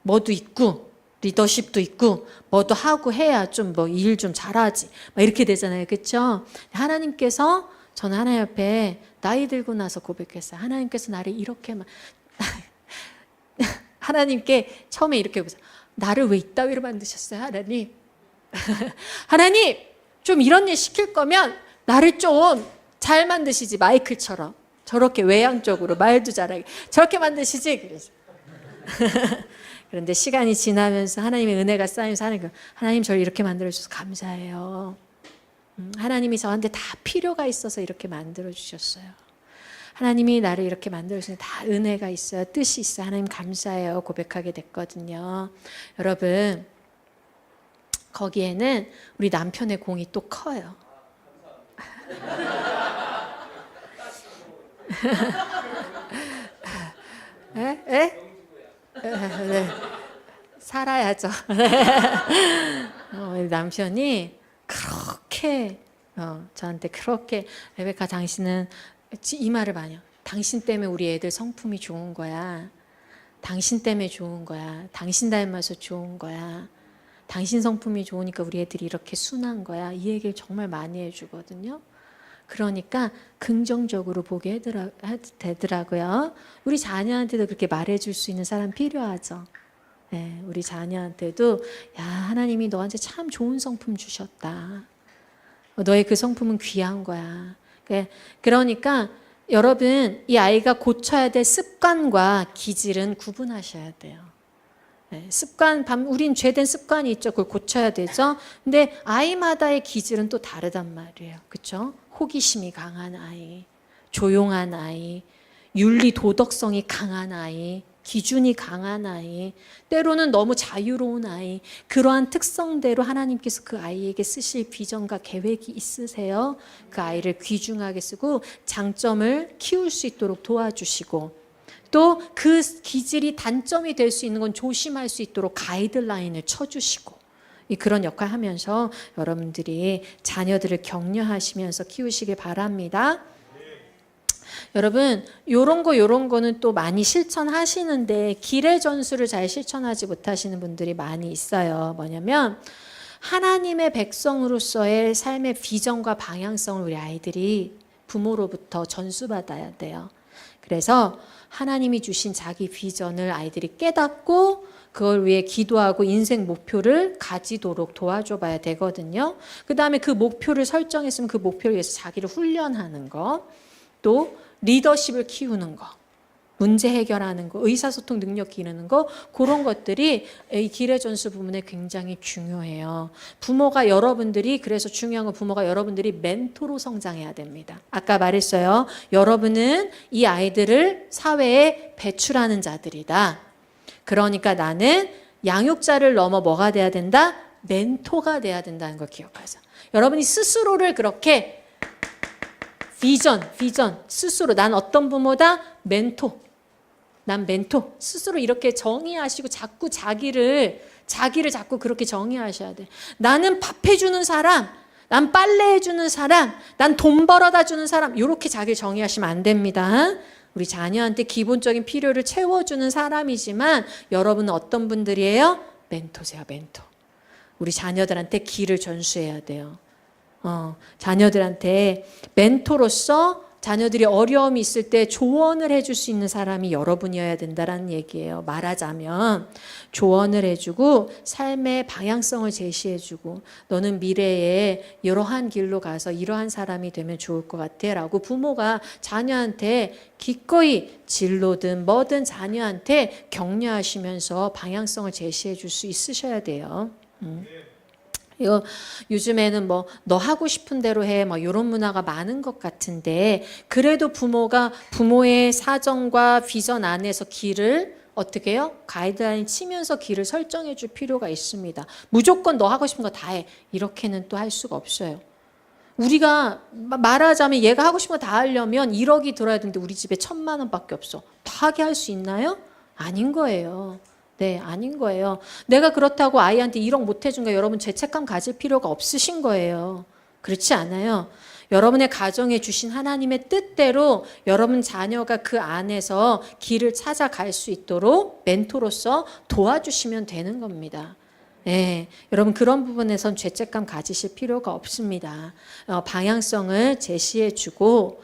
Speaker 1: 뭐도 있고 리더십도 있고 뭐도 하고 해야 좀 일 좀 잘하지 막 이렇게 되잖아요. 그렇죠? 하나님께서 저는 하나님 앞에 나이 들고 나서 고백했어요. 하나님께서 나를 이렇게만 하나님께 처음에 이렇게 보세요. 나를 왜 이따위로 만드셨어요, 하나님? 하나님, 좀 이런 일 시킬 거면 나를 좀 잘 만드시지, 마이클처럼. 저렇게 외향적으로 말도 잘하게. 저렇게 만드시지? 그래서. 그런데 시간이 지나면서 하나님의 은혜가 쌓이면서 하나님 저를 이렇게 만들어주셔서 감사해요. 하나님이 저한테 다 필요가 있어서 이렇게 만들어주셨어요. 하나님이 나를 이렇게 만들어주시는 다 은혜가 있어요. 뜻이 있어요. 하나님 감사해요. 고백하게 됐거든요. 여러분 거기에는 우리 남편의 공이 또 커요. 네. 살아야죠. 남편이 그렇게 저한테 그렇게 레베카 당신은 이 말을 많이 해요. 당신 때문에 우리 애들 성품이 좋은 거야. 당신 때문에 좋은 거야. 당신 닮아서 좋은 거야. 당신 성품이 좋으니까 우리 애들이 이렇게 순한 거야. 이 얘기를 정말 많이 해주거든요. 그러니까 긍정적으로 보게 되더라고요. 우리 자녀한테도 그렇게 말해줄 수 있는 사람 필요하죠. 네, 우리 자녀한테도 야 하나님이 너한테 참 좋은 성품 주셨다. 너의 그 성품은 귀한 거야. 그러니까 여러분 이 아이가 고쳐야 될 습관과 기질은 구분하셔야 돼요. 네, 우린 죄된 습관이 있죠. 그걸 고쳐야 되죠. 근데 아이마다의 기질은 또 다르단 말이에요. 그렇죠? 호기심이 강한 아이, 조용한 아이, 윤리 도덕성이 강한 아이, 기준이 강한 아이, 때로는 너무 자유로운 아이, 그러한 특성대로 하나님께서 그 아이에게 쓰실 비전과 계획이 있으세요. 그 아이를 귀중하게 쓰고 장점을 키울 수 있도록 도와주시고 또 그 기질이 단점이 될 수 있는 건 조심할 수 있도록 가이드라인을 쳐주시고 그런 역할을 하면서 여러분들이 자녀들을 격려하시면서 키우시길 바랍니다. 여러분 요런 거는 또 많이 실천하시는데 길의 전수를 잘 실천하지 못하시는 분들이 많이 있어요. 뭐냐면 하나님의 백성으로서의 삶의 비전과 방향성을 우리 아이들이 부모로부터 전수받아야 돼요. 그래서 하나님이 주신 자기 비전을 아이들이 깨닫고 그걸 위해 기도하고 인생 목표를 가지도록 도와줘 봐야 되거든요. 그 다음에 그 목표를 설정했으면 그 목표를 위해서 자기를 훈련하는 거, 또 리더십을 키우는 거, 문제 해결하는 거, 의사소통 능력 기르는 거, 그런 것들이 이 길의 전수 부분에 굉장히 중요해요. 그래서 중요한 건 부모가 여러분들이 멘토로 성장해야 됩니다. 아까 말했어요. 여러분은 이 아이들을 사회에 배출하는 자들이다. 그러니까 나는 양육자를 넘어 뭐가 돼야 된다? 멘토가 돼야 된다는 걸 기억하자. 여러분이 스스로를 그렇게 비전 스스로 난 어떤 부모다? 멘토. 난 멘토. 스스로 이렇게 정의하시고 자꾸 자기를 자꾸 그렇게 정의하셔야 돼. 나는 밥 해주는 사람, 난 빨래 해주는 사람, 난 돈 벌어다 주는 사람, 이렇게 자기를 정의하시면 안 됩니다. 우리 자녀한테 기본적인 필요를 채워주는 사람이지만 여러분은 어떤 분들이에요? 멘토세요, 멘토. 우리 자녀들한테 길을 전수해야 돼요. 자녀들한테 멘토로서 자녀들이 어려움이 있을 때 조언을 해줄 수 있는 사람이 여러분이어야 된다는 얘기예요. 말하자면 조언을 해주고 삶의 방향성을 제시해주고 너는 미래에 이러한 길로 가서 이러한 사람이 되면 좋을 것 같아 라고 부모가 자녀한테 기꺼이 진로든 뭐든 자녀한테 격려하시면서 방향성을 제시해 줄 수 있으셔야 돼요. 요즘에는 뭐 너 하고 싶은 대로 해 뭐 이런 문화가 많은 것 같은데 그래도 부모가 부모의 사정과 비전 안에서 길을 어떻게 해요? 가이드라인 치면서 길을 설정해 줄 필요가 있습니다. 무조건 너 하고 싶은 거 다 해. 이렇게는 또 할 수가 없어요. 우리가 말하자면 얘가 하고 싶은 거 다 하려면 1억이 들어야 되는데 우리 집에 1,000만 원밖에 없어. 다 하게 할 수 있나요? 아닌 거예요. 네, 아닌 거예요. 내가 그렇다고 아이한테 1억 못 해준 거 여러분 죄책감 가질 필요가 없으신 거예요. 그렇지 않아요. 여러분의 가정에 주신 하나님의 뜻대로 여러분 자녀가 그 안에서 길을 찾아갈 수 있도록 멘토로서 도와주시면 되는 겁니다. 네, 여러분 그런 부분에선 죄책감 가지실 필요가 없습니다. 방향성을 제시해주고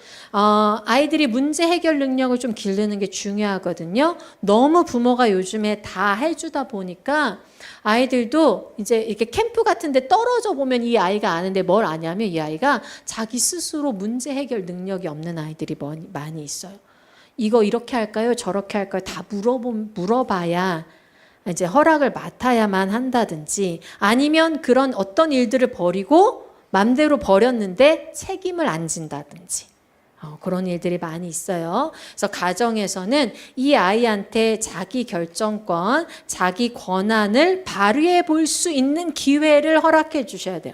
Speaker 1: 아이들이 문제 해결 능력을 좀 기르는 게 중요하거든요. 너무 부모가 요즘에 다 해주다 보니까 아이들도 이제 이렇게 캠프 같은 데 떨어져 보면 이 아이가 아는데 뭘 아냐면 이 아이가 자기 스스로 문제 해결 능력이 없는 아이들이 많이 있어요. 이거 이렇게 할까요? 저렇게 할까요? 다 물어봐야 이제 허락을 맡아야만 한다든지 아니면 그런 어떤 일들을 버리고 맘대로 버렸는데 책임을 안 진다든지 그런 일들이 많이 있어요. 그래서 가정에서는 이 아이한테 자기 결정권, 자기 권한을 발휘해 볼 수 있는 기회를 허락해 주셔야 돼요.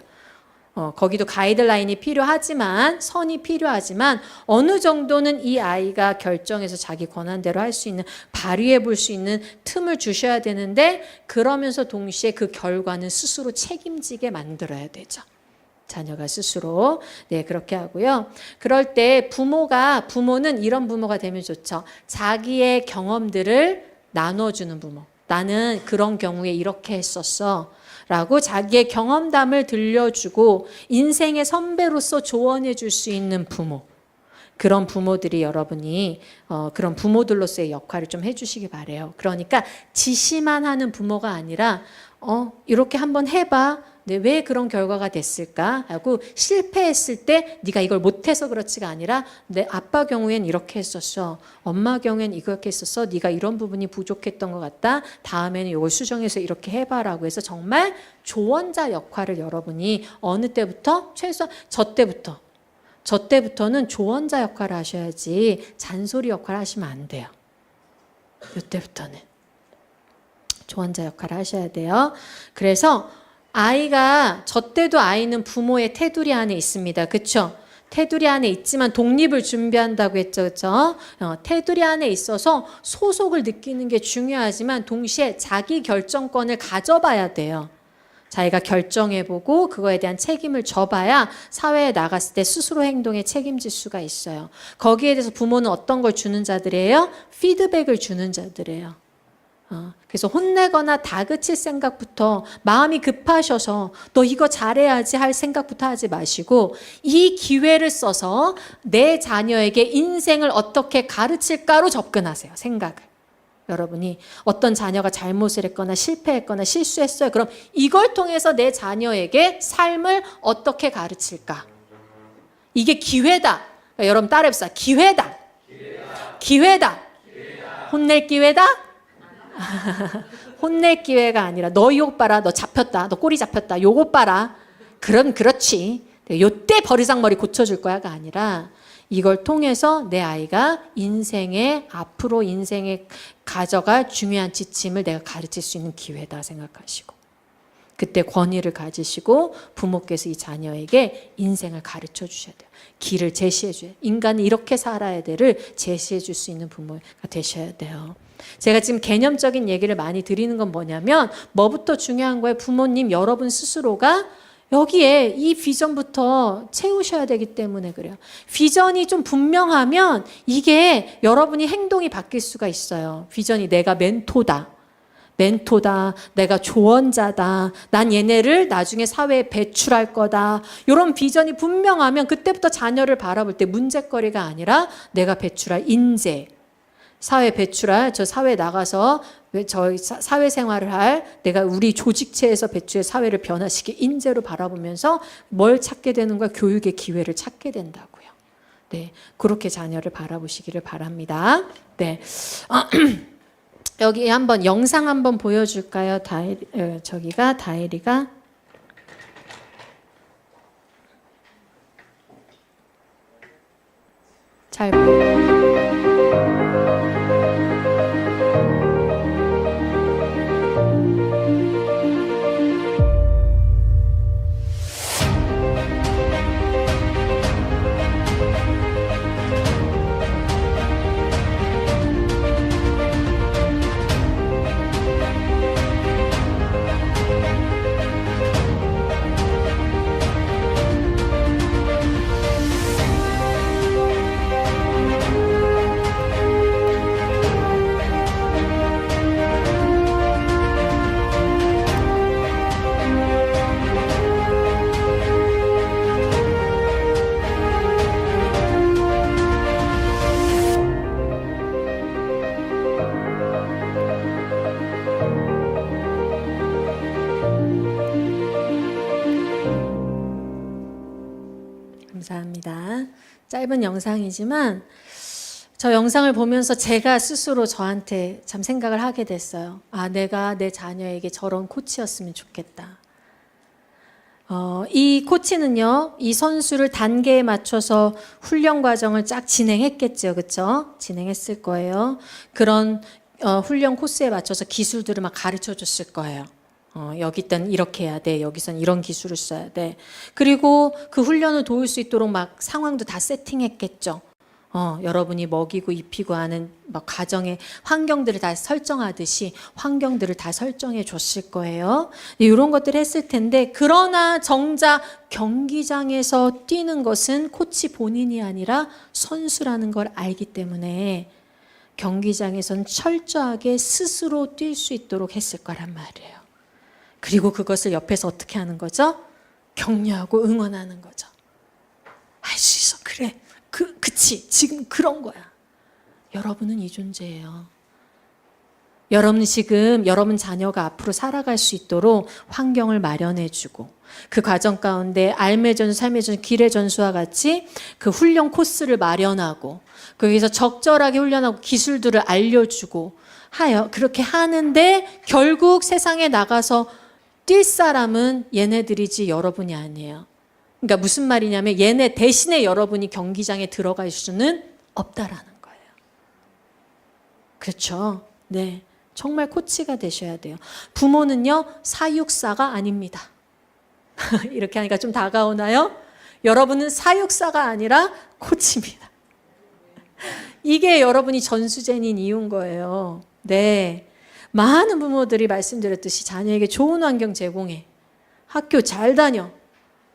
Speaker 1: 거기도 가이드라인이 필요하지만 선이 필요하지만 어느 정도는 이 아이가 결정해서 자기 권한대로 할 수 있는 발휘해 볼 수 있는 틈을 주셔야 되는데 그러면서 동시에 그 결과는 스스로 책임지게 만들어야 되죠. 자녀가 스스로 네 그렇게 하고요. 그럴 때 부모는 이런 부모가 되면 좋죠. 자기의 경험들을 나눠주는 부모. 나는 그런 경우에 이렇게 했었어. 라고 자기의 경험담을 들려주고 인생의 선배로서 조언해 줄 수 있는 부모. 그런 부모들이 여러분이 그런 부모들로서의 역할을 좀 해주시기 바래요. 그러니까 지시만 하는 부모가 아니라 이렇게 한번 해봐. 네, 왜 그런 결과가 됐을까? 하고 실패했을 때 네가 이걸 못해서 그렇지가 아니라 내 아빠 경우엔 이렇게 했었어. 엄마 경우엔 이렇게 했었어. 네가 이런 부분이 부족했던 것 같다. 다음에는 이걸 수정해서 이렇게 해봐라고 해서 정말 조언자 역할을 여러분이 어느 때부터? 최소한 저 때부터는 조언자 역할을 하셔야지 잔소리 역할을 하시면 안 돼요. 이때부터는 조언자 역할을 하셔야 돼요. 그래서 아이가 저 때도 아이는 부모의 테두리 안에 있습니다. 그렇죠? 테두리 안에 있지만 독립을 준비한다고 했죠. 그렇죠? 테두리 안에 있어서 소속을 느끼는 게 중요하지만 동시에 자기 결정권을 가져봐야 돼요. 자기가 결정해보고 그거에 대한 책임을 져봐야 사회에 나갔을 때 스스로 행동에 책임질 수가 있어요. 거기에 대해서 부모는 어떤 걸 주는 자들이에요? 피드백을 주는 자들이에요. 그래서 혼내거나 다그칠 생각부터 마음이 급하셔서 너 이거 잘해야지 할 생각부터 하지 마시고 이 기회를 써서 내 자녀에게 인생을 어떻게 가르칠까로 접근하세요. 생각을. 여러분이 어떤 자녀가 잘못을 했거나 실패했거나 실수했어요. 그럼 이걸 통해서 내 자녀에게 삶을 어떻게 가르칠까? 이게 기회다. 그러니까 여러분 따라해봅시다. 기회다. 기회다. 혼낼 기회다? 혼낼 기회가 아니라 너 이거 봐라. 너 잡혔다. 너 꼬리 잡혔다. 요거 봐라. 그럼 그렇지. 요때 버리장머리 고쳐줄 거야가 아니라 이걸 통해서 내 아이가 앞으로 인생에 가져갈 중요한 지침을 내가 가르칠 수 있는 기회다 생각하시고 그때 권위를 가지시고 부모께서 이 자녀에게 인생을 가르쳐 주셔야 돼요. 길을 제시해 줘요. 인간은 이렇게 살아야 돼를 제시해 줄 수 있는 부모가 되셔야 돼요. 제가 지금 개념적인 얘기를 많이 드리는 건 뭐냐면 뭐부터 중요한 거예요? 부모님 여러분 스스로가 여기에 이 비전부터 채우셔야 되기 때문에 그래요. 비전이 좀 분명하면 이게 여러분이 행동이 바뀔 수가 있어요. 비전이 내가 멘토다, 내가 조언자다, 난 얘네를 나중에 사회에 배출할 거다. 이런 비전이 분명하면 그때부터 자녀를 바라볼 때 문제거리가 아니라 내가 배출할 인재, 사회 배출할, 저 사회 나가서 저 사회생활을 할, 내가 우리 조직체에서 배출해 사회를 변화시킬 인재로 바라보면서 뭘 찾게 되는 거야? 교육의 기회를 찾게 된다고요. 네, 그렇게 자녀를 바라보시기를 바랍니다. 네, 여기 한번 영상 한번 보여줄까요? 저기가 다혜리가 잘 보여요. 감사합니다. 짧은 영상이지만 저 영상을 보면서 제가 스스로 저한테 참 생각을 하게 됐어요. 아, 내가 내 자녀에게 저런 코치였으면 좋겠다. 이 코치는요, 이 선수를 단계에 맞춰서 훈련 과정을 쫙 진행했겠죠. 그렇죠? 진행했을 거예요. 그런 훈련 코스에 맞춰서 기술들을 막 가르쳐 줬을 거예요. 여기선 이렇게 해야 돼. 여기선 이런 기술을 써야 돼. 그리고 그 훈련을 도울 수 있도록 막 상황도 다 세팅했겠죠. 여러분이 먹이고 입히고 하는 막 가정의 환경들을 다 설정하듯이 환경들을 다 설정해 줬을 거예요. 이런 것들을 했을 텐데, 그러나 정작 경기장에서 뛰는 것은 코치 본인이 아니라 선수라는 걸 알기 때문에 경기장에선 철저하게 스스로 뛸 수 있도록 했을 거란 말이에요. 그리고 그것을 옆에서 어떻게 하는 거죠? 격려하고 응원하는 거죠. 할 수 있어. 그래. 그치. 지금 그런 거야. 여러분은 이 존재예요. 여러분은 지금 여러분 자녀가 앞으로 살아갈 수 있도록 환경을 마련해주고, 그 과정 가운데 삶의 전수, 삶의 전수, 길의 전수와 같이 그 훈련 코스를 마련하고, 거기서 적절하게 훈련하고 기술들을 알려주고 하여 그렇게 하는데, 결국 세상에 나가서 뛸 사람은 얘네들이지 여러분이 아니에요. 그러니까 무슨 말이냐면 얘네 대신에 여러분이 경기장에 들어갈 수는 없다라는 거예요. 그렇죠? 네, 정말 코치가 되셔야 돼요. 부모는요, 사육사가 아닙니다. 이렇게 하니까 좀 다가오나요? 여러분은 사육사가 아니라 코치입니다. 이게 여러분이 전수제인 이유인 거예요. 네. 많은 부모들이 말씀드렸듯이 자녀에게 좋은 환경 제공해. 학교 잘 다녀.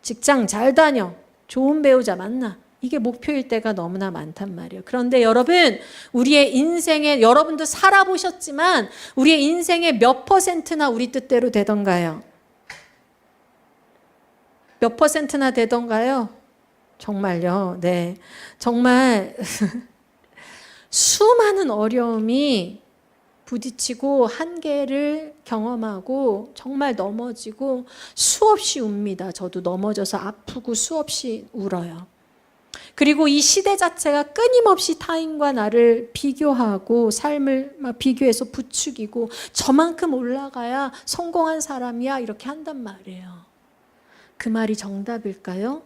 Speaker 1: 직장 잘 다녀. 좋은 배우자 만나. 이게 목표일 때가 너무나 많단 말이에요. 그런데 여러분, 우리의 인생에, 여러분도 살아보셨지만 우리의 인생의 몇 %나 우리 뜻대로 되던가요? 몇 %나 되던가요? 정말요. 네. 정말 수많은 어려움이 부딪히고 한계를 경험하고 정말 넘어지고 수없이 웁니다. 저도 넘어져서 아프고 수없이 울어요. 그리고 이 시대 자체가 끊임없이 타인과 나를 비교하고 삶을 막 비교해서 부추기고 저만큼 올라가야 성공한 사람이야 이렇게 한단 말이에요. 그 말이 정답일까요?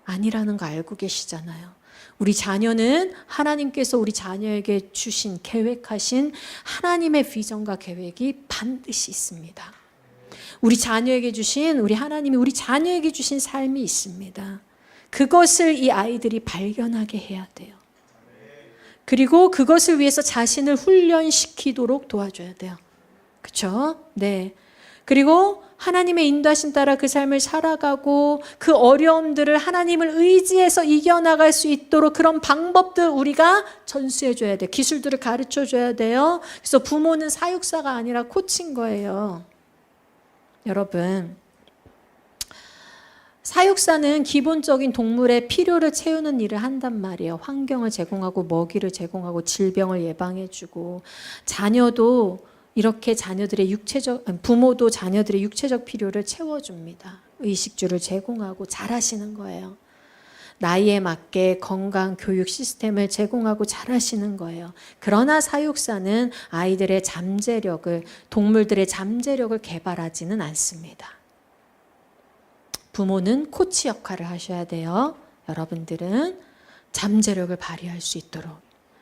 Speaker 1: 아니라는 거 알고 계시잖아요. 우리 자녀는 하나님께서 우리 자녀에게 주신 계획하신 하나님의 비전과 계획이 반드시 있습니다. 우리 자녀에게 주신, 우리 하나님이 우리 자녀에게 주신 삶이 있습니다. 그것을 이 아이들이 발견하게 해야 돼요. 그리고 그것을 위해서 자신을 훈련시키도록 도와줘야 돼요. 그렇죠? 네. 그리고 하나님의 인도하신 따라 그 삶을 살아가고 그 어려움들을 하나님을 의지해서 이겨나갈 수 있도록 그런 방법들 우리가 전수해 줘야 돼요. 기술들을 가르쳐 줘야 돼요. 그래서 부모는 사육사가 아니라 코치인 거예요. 여러분, 사육사는 기본적인 동물의 필요를 채우는 일을 한단 말이에요. 환경을 제공하고 먹이를 제공하고 질병을 예방해주고, 자녀도 이렇게 부모도 자녀들의 육체적 필요를 채워줍니다. 의식주를 제공하고 잘하시는 거예요. 나이에 맞게 건강 교육 시스템을 제공하고 잘하시는 거예요. 그러나 사육사는 아이들의 잠재력을, 동물들의 잠재력을 개발하지는 않습니다. 부모는 코치 역할을 하셔야 돼요. 여러분들은 잠재력을 발휘할 수 있도록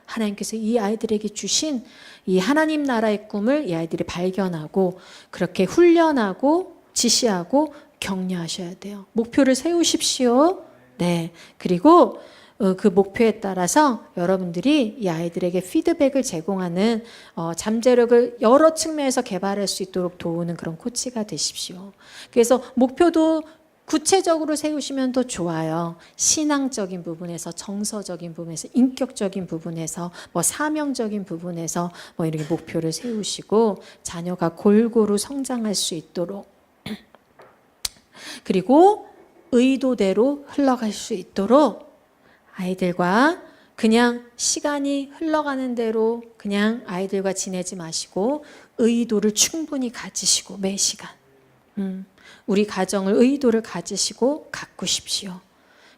Speaker 1: 하나님께서 이 아이들에게 주신 이 하나님 나라의 꿈을 이 아이들이 발견하고 그렇게 훈련하고 지시하고 격려하셔야 돼요. 목표를 세우십시오. 네. 그리고 그 목표에 따라서 여러분들이 이 아이들에게 피드백을 제공하는 잠재력을 여러 측면에서 개발할 수 있도록 도우는 그런 코치가 되십시오. 그래서 목표도 구체적으로 세우시면 더 좋아요. 신앙적인 부분에서, 정서적인 부분에서, 인격적인 부분에서, 사명적인 부분에서 이렇게 목표를 세우시고 자녀가 골고루 성장할 수 있도록, 그리고 의도대로 흘러갈 수 있도록 아이들과 그냥 시간이 흘러가는 대로 그냥 아이들과 지내지 마시고 의도를 충분히 가지시고 매 시간 우리 가정을 의도를 가지시고 가꾸십시오.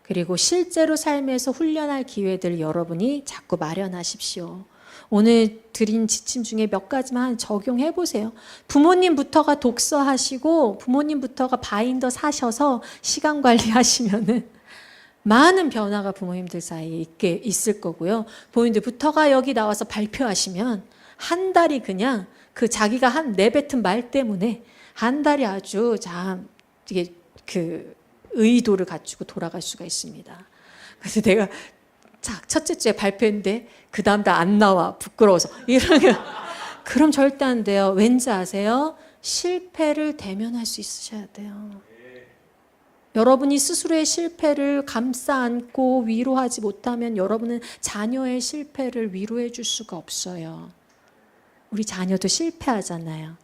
Speaker 1: 그리고 실제로 삶에서 훈련할 기회들을 여러분이 자꾸 마련하십시오. 오늘 드린 지침 중에 몇 가지만 적용해 보세요. 부모님부터가 독서하시고 부모님부터가 바인더 사셔서 시간 관리하시면은 많은 변화가 부모님들 사이에 있을 거고요. 부모님들부터가 여기 나와서 발표하시면 한 달이 그냥 그 자기가 내뱉은 말 때문에 한 달이 아주 이게 의도를 갖추고 돌아갈 수가 있습니다. 그래서 내가 첫째 주에 발표했는데 그 다음 달 안 나와 부끄러워서 이러면 그럼 절대 안 돼요. 왠지 아세요? 실패를 대면할 수 있으셔야 돼요. 여러분이 스스로의 실패를 감싸 안고 위로하지 못하면 여러분은 자녀의 실패를 위로해 줄 수가 없어요. 우리 자녀도 실패하잖아요.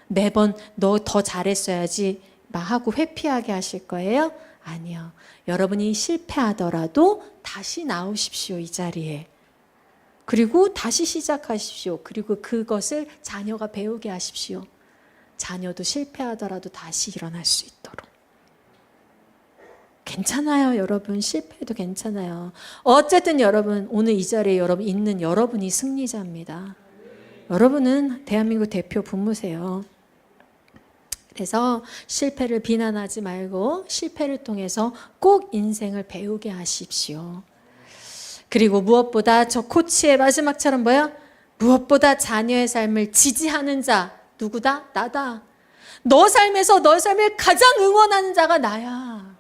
Speaker 1: 매번 너 더 잘했어야지 하고 회피하게 하실 거예요? 아니요. 여러분이 실패하더라도 다시 나오십시오, 이 자리에. 그리고 다시 시작하십시오. 그리고 그것을 자녀가 배우게 하십시오. 자녀도 실패하더라도 다시 일어날 수 있도록. 괜찮아요, 여러분. 실패해도 괜찮아요. 어쨌든 여러분, 오늘 이 자리에 있는 여러분이 승리자입니다. 여러분은 대한민국 대표 부모세요. 그래서 실패를 비난하지 말고 실패를 통해서 꼭 인생을 배우게 하십시오. 그리고 무엇보다 저 코치의 마지막처럼 무엇보다 자녀의 삶을 지지하는 자 누구다? 나다. 너 삶에서 너 삶을 가장 응원하는 자가 나야.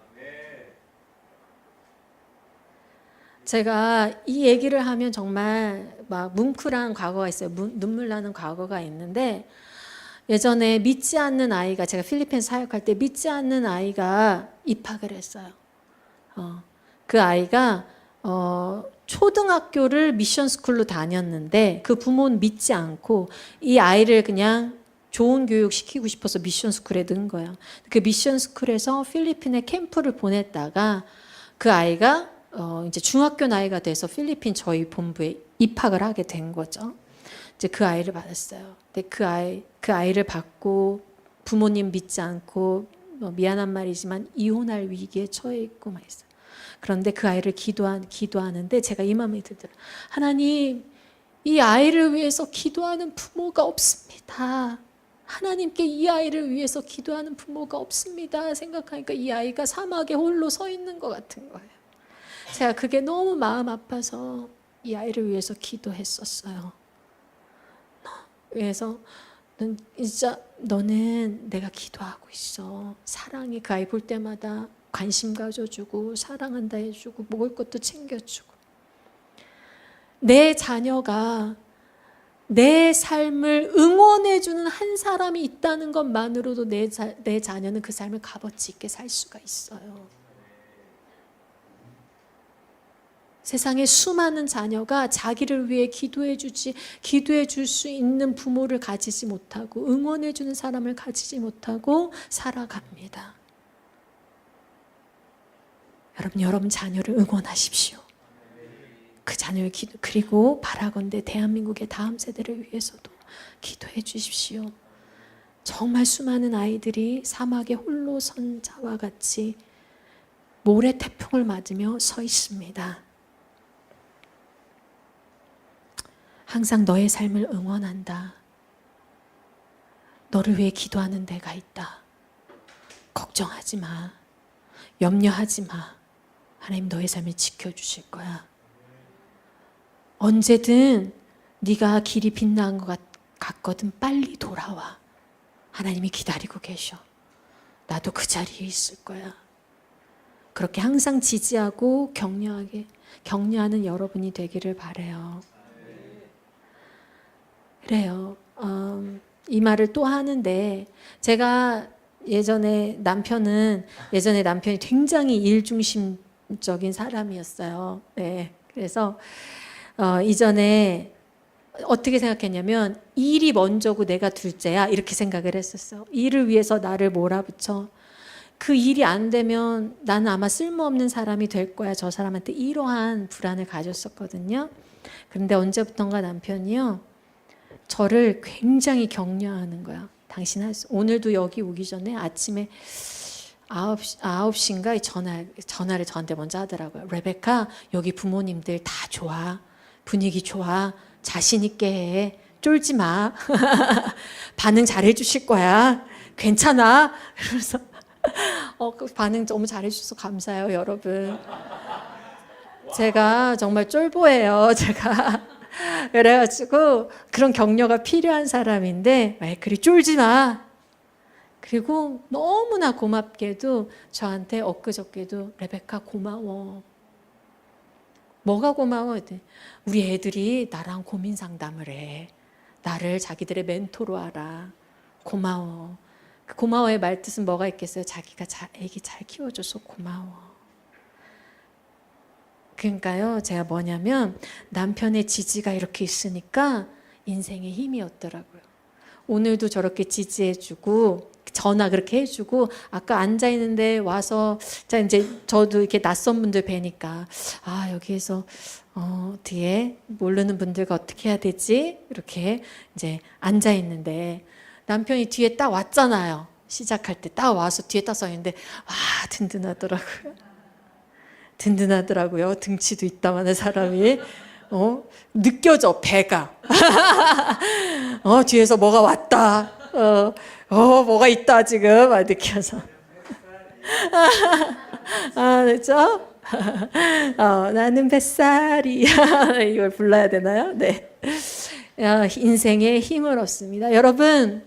Speaker 1: 제가 이 얘기를 하면 정말 뭉클한 과거가 있어요. 눈물 나는 과거가 있는데 예전에 믿지 않는 아이가, 제가 필리핀 사역할 때 믿지 않는 아이가 입학을 했어요. 그 아이가 초등학교를 미션 스쿨로 다녔는데 그 부모는 믿지 않고 이 아이를 그냥 좋은 교육 시키고 싶어서 미션 스쿨에 넣은 거예요. 그 미션 스쿨에서 필리핀에 캠프를 보냈다가 그 아이가 이제 중학교 나이가 돼서 필리핀 저희 본부에 입학을 하게 된 거죠. 이제 그 아이를 받았어요. 근데 그 아이를 받고 부모님 믿지 않고 미안한 말이지만 이혼할 위기에 처해 있고 막 있어요. 그런데 그 아이를 기도하는데 제가 이 마음이 들더라고요. 하나님, 이 아이를 위해서 기도하는 부모가 없습니다. 하나님께 이 아이를 위해서 기도하는 부모가 없습니다. 생각하니까 이 아이가 사막에 홀로 서 있는 것 같은 거예요. 제가 그게 너무 마음 아파서 이 아이를 위해서 기도했었어요. 그래서 진짜 너는 내가 기도하고 있어. 사랑이 그 아이 볼 때마다 관심 가져주고 사랑한다 해주고 먹을 것도 챙겨주고. 내 자녀가 내 삶을 응원해주는 한 사람이 있다는 것만으로도 내 자녀는 그 삶을 값어치 있게 살 수가 있어요. 세상에 수많은 자녀가 자기를 위해 기도해 줄 수 있는 부모를 가지지 못하고 응원해 주는 사람을 가지지 못하고 살아갑니다. 여러분 자녀를 응원하십시오. 그 자녀의 기도, 그리고 바라건대 대한민국의 다음 세대를 위해서도 기도해 주십시오. 정말 수많은 아이들이 사막에 홀로 선 자와 같이 모래 태풍을 맞으며 서 있습니다. 항상 너의 삶을 응원한다. 너를 위해 기도하는 데가 있다. 걱정하지 마. 염려하지 마. 하나님 너의 삶을 지켜주실 거야. 언제든 네가 길이 빛나는 것 같거든 빨리 돌아와. 하나님이 기다리고 계셔. 나도 그 자리에 있을 거야. 그렇게 항상 지지하고 격려하는 여러분이 되기를 바라요. 그래요. 이 말을 또 하는데 제가 예전에 남편이 굉장히 일중심적인 사람이었어요. 네. 그래서 이전에 어떻게 생각했냐면 일이 먼저고 내가 둘째야 이렇게 생각을 했었어. 일을 위해서 나를 몰아붙여. 그 일이 안 되면 나는 아마 쓸모없는 사람이 될 거야. 저 사람한테 이러한 불안을 가졌었거든요. 그런데 언제부턴가 남편이요. 저를 굉장히 격려하는 거야. 당신 할 수, 오늘도 여기 오기 전에 아침에 9시인가 전화를 저한테 먼저 하더라고요. 레베카, 여기 부모님들 다 좋아. 분위기 좋아. 자신 있게 해. 쫄지 마. 반응 잘해 주실 거야. 괜찮아. 그래서 그 반응 너무 잘해 주셔서 감사해요, 여러분. 제가 정말 쫄보예요, 제가. 그래가지고 그런 격려가 필요한 사람인데 그리 쫄지 마. 그리고 너무나 고맙게도 저한테 엊그저께도 레베카 고마워. 뭐가 고마워? 우리 애들이 나랑 고민 상담을 해. 나를 자기들의 멘토로 알아. 고마워. 그 고마워의 말뜻은 뭐가 있겠어요? 자기가 애기 잘 키워줘서 고마워. 그러니까요, 제가 뭐냐면 남편의 지지가 이렇게 있으니까 인생의 힘이었더라고요. 오늘도 저렇게 지지해주고 전화 그렇게 해주고 아까 앉아 있는데 와서 자 이제 저도 이렇게 낯선 분들 뵈니까 여기에서 뒤에 모르는 분들과 어떻게 해야 되지? 이렇게 이제 앉아 있는데 남편이 뒤에 딱 왔잖아요. 시작할 때 딱 와서 뒤에 딱 서 있는데 든든하더라고요. 등치도 있다마는 사람이 느껴져 배가 뒤에서 뭐가 왔다. 뭐가 있다 지금 느껴서 그렇죠? 나는 뱃살이 이걸 불러야 되나요? 네. 인생의 힘을 얻습니다. 여러분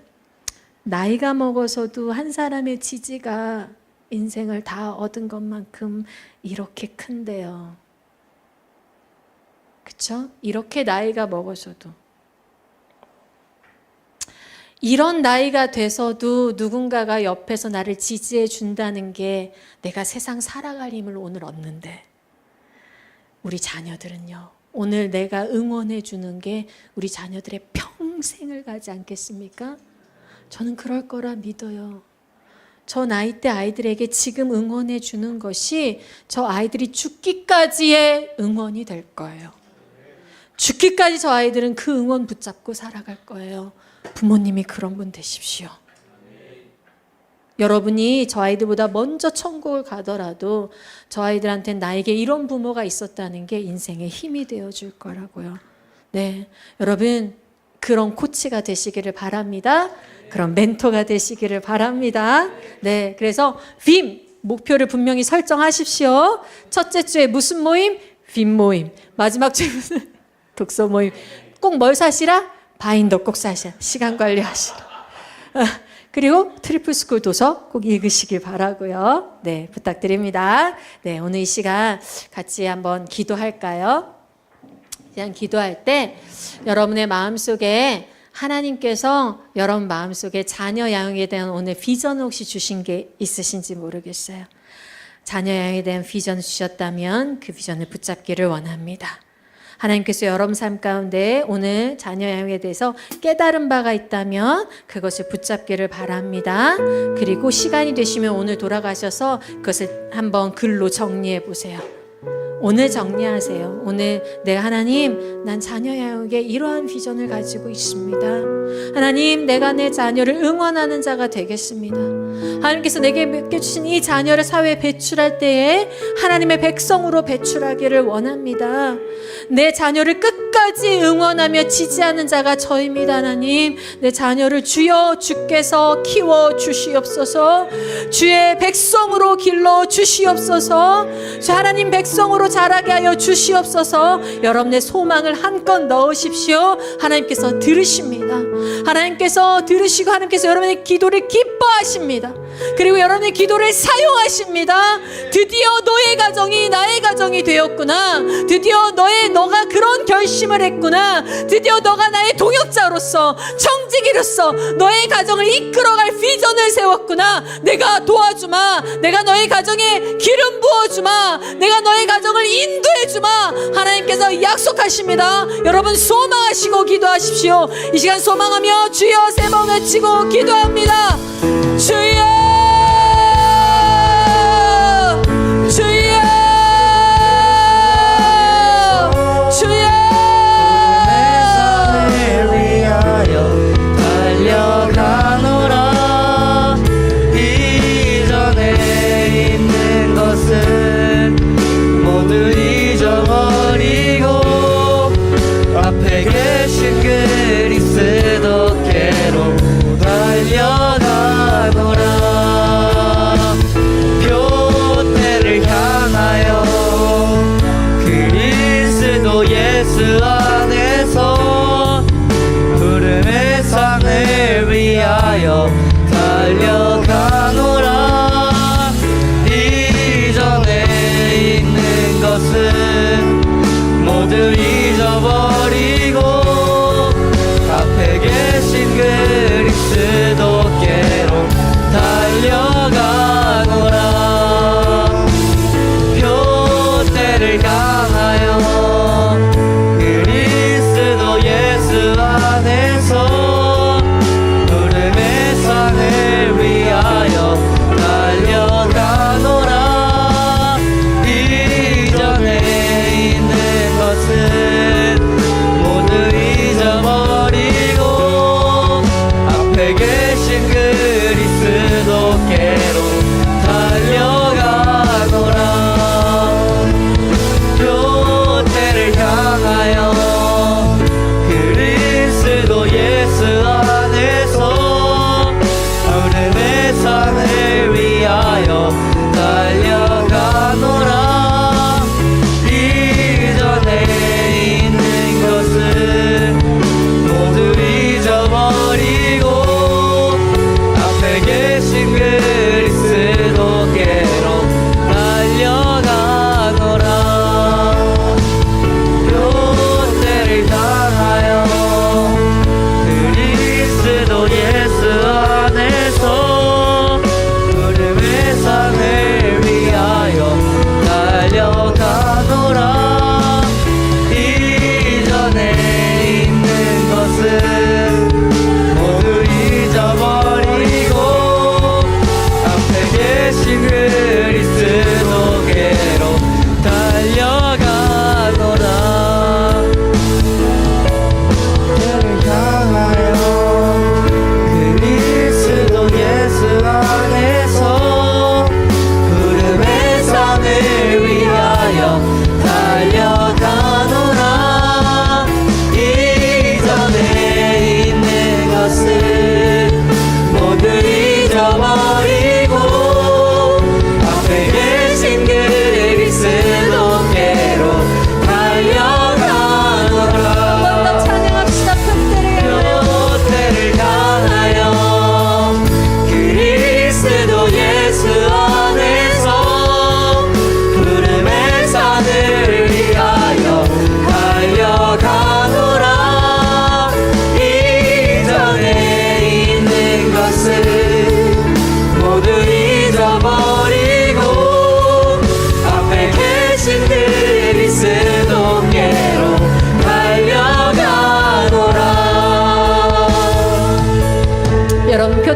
Speaker 1: 나이가 먹어서도 한 사람의 지지가 인생을 다 얻은 것만큼 이렇게 큰데요. 그렇죠? 이렇게 나이가 먹어서도 이런 나이가 돼서도 누군가가 옆에서 나를 지지해 준다는 게 내가 세상 살아갈 힘을 오늘 얻는데 우리 자녀들은요. 오늘 내가 응원해 주는 게 우리 자녀들의 평생을 가지 않겠습니까? 저는 그럴 거라 믿어요. 저 나이 때 아이들에게 지금 응원해 주는 것이 저 아이들이 죽기까지의 응원이 될 거예요. 죽기까지 저 아이들은 그 응원 붙잡고 살아갈 거예요. 부모님이 그런 분 되십시오. 여러분이 저 아이들보다 먼저 천국을 가더라도 저 아이들한테는 나에게 이런 부모가 있었다는 게 인생의 힘이 되어줄 거라고요. 네, 여러분 그런 코치가 되시기를 바랍니다. 그런 멘토가 되시기를 바랍니다. 네, 그래서 빔 목표를 분명히 설정하십시오. 첫째 주에 무슨 모임? 빔 모임. 마지막 주에 무슨 독서 모임. 꼭 뭘 사시라? 바인더 꼭 사셔. 시간 관리하시라. 그리고 트리플스쿨 도서 꼭 읽으시길 바라고요. 네, 부탁드립니다. 네, 오늘 이 시간 같이 한번 기도할까요? 그냥 기도할 때 여러분의 마음속에 하나님께서 여러분 마음속에 자녀 양육에 대한 오늘 비전을 혹시 주신 게 있으신지 모르겠어요. 자녀 양육에 대한 비전을 주셨다면 그 비전을 붙잡기를 원합니다. 하나님께서 여러분 삶 가운데 오늘 자녀 양육에 대해서 깨달은 바가 있다면 그것을 붙잡기를 바랍니다. 그리고 시간이 되시면 오늘 돌아가셔서 그것을 한번 글로 정리해 보세요. 오늘 정리하세요. 오늘 내가 하나님, 난 자녀 양육에 이러한 비전을 가지고 있습니다. 하나님, 내가 내 자녀를 응원하는 자가 되겠습니다. 하나님께서 내게 맡겨주신 이 자녀를 사회에 배출할 때에 하나님의 백성으로 배출하기를 원합니다. 내 자녀를 끝까지 응원하며 지지하는 자가 저입니다. 하나님, 내 자녀를 주여 주께서 키워 주시옵소서. 주의 백성으로 길러 주시옵소서. 주 하나님 백성으로 자라게 하여 주시옵소서. 여러분의 소망을 한껏 넣으십시오. 하나님께서 들으십니다. 하나님께서 들으시고 하나님께서 여러분의 기도를 기뻐하십니다. 그리고 여러분의 기도를 사용하십니다. 드디어 너의 가정이 나의 가정이 되었구나. 드디어 너가 그런 결심을 했구나. 드디어 너가 나의 동역자로서 청지기로서 너의 가정을 이끌어갈 비전을 세웠구나. 내가 도와주마. 내가 너의 가정에 기름 부어주마. 내가 너의 가정을 인도해주마. 하나님께서 약속하십니다. 여러분 소망하시고 기도하십시오. 이 시간 소망하며 주여 세 번 외치고 기도합니다. 주여, 주여, 주여.
Speaker 2: 내 삶을 위하여 달려가노라. 이전에 있는 것은 모두 잊어버리고 앞에 계신 그리스도께로 달려가노라. 표대를 향하여 그리스도 예수 안에서 부름의 상을 위하여 달려가노라. 이전에 있는 것은 모두 잊어버리고 앞에 계신 그리스도께로 달려가노라. 표대를 향하여 그리스도 예수 안에서 부름의 상을 위하여 달려가노라. 이전에 있는 것은 모두 잊어버리고 앞에 계신 그리스도께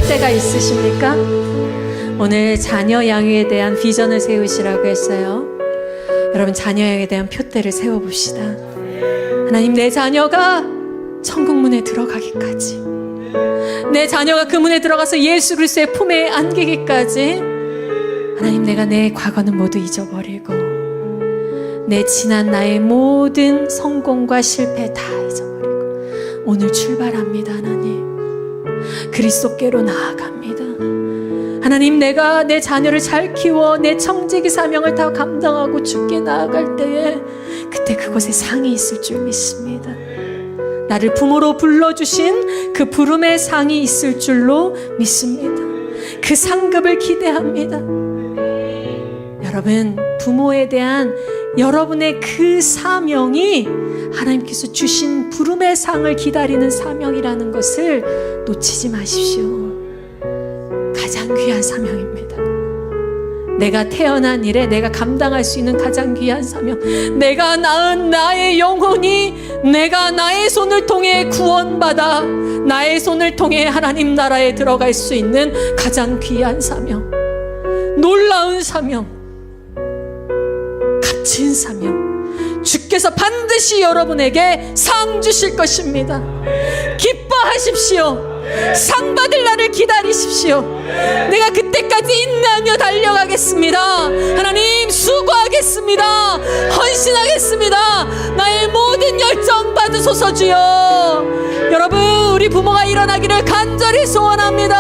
Speaker 1: 때가 있으십니까? 오늘 자녀 양육에 대한 비전을 세우시라고 했어요. 여러분, 자녀 양육에 대한 표대를 세워봅시다. 하나님, 내 자녀가 천국 문에 들어가기까지, 내 자녀가 그 문에 들어가서 예수 그리스도의 품에 안기기까지, 하나님, 내가 내 과거는 모두 잊어버리고 내 지난 나의 모든 성공과 실패 다 잊어버리고 오늘 출발합니다. 하나님, 그리스도께로 나아갑니다. 하나님, 내가 내 자녀를 잘 키워 내 청지기 사명을 다 감당하고 주께 나아갈 때에 그때 그곳에 상이 있을 줄 믿습니다. 나를 부모로 불러주신 그 부름의 상이 있을 줄로 믿습니다. 그 상급을 기대합니다. 여러분, 부모에 대한 여러분의 그 사명이 하나님께서 주신 부름의 상을 기다리는 사명이라는 것을 놓치지 마십시오. 가장 귀한 사명입니다. 내가 태어난 일에 내가 감당할 수 있는 가장 귀한 사명, 내가 낳은 나의 영혼이 내가 나의 손을 통해 구원받아 나의 손을 통해 하나님 나라에 들어갈 수 있는 가장 귀한 사명, 놀라운 사명, 값진 사명, 주께서 반드시 여러분에게 상 주실 것입니다. 기뻐하십시오. 상 받을 날을 기다리십시오. 내가 그때까지 인내하며 달려가겠습니다. 하나님, 수고하겠습니다. 헌신하겠습니다. 나의 모든 열정 받으소서. 주여, 여러분, 우리 부모가 일어나기를 간절히 소원합니다.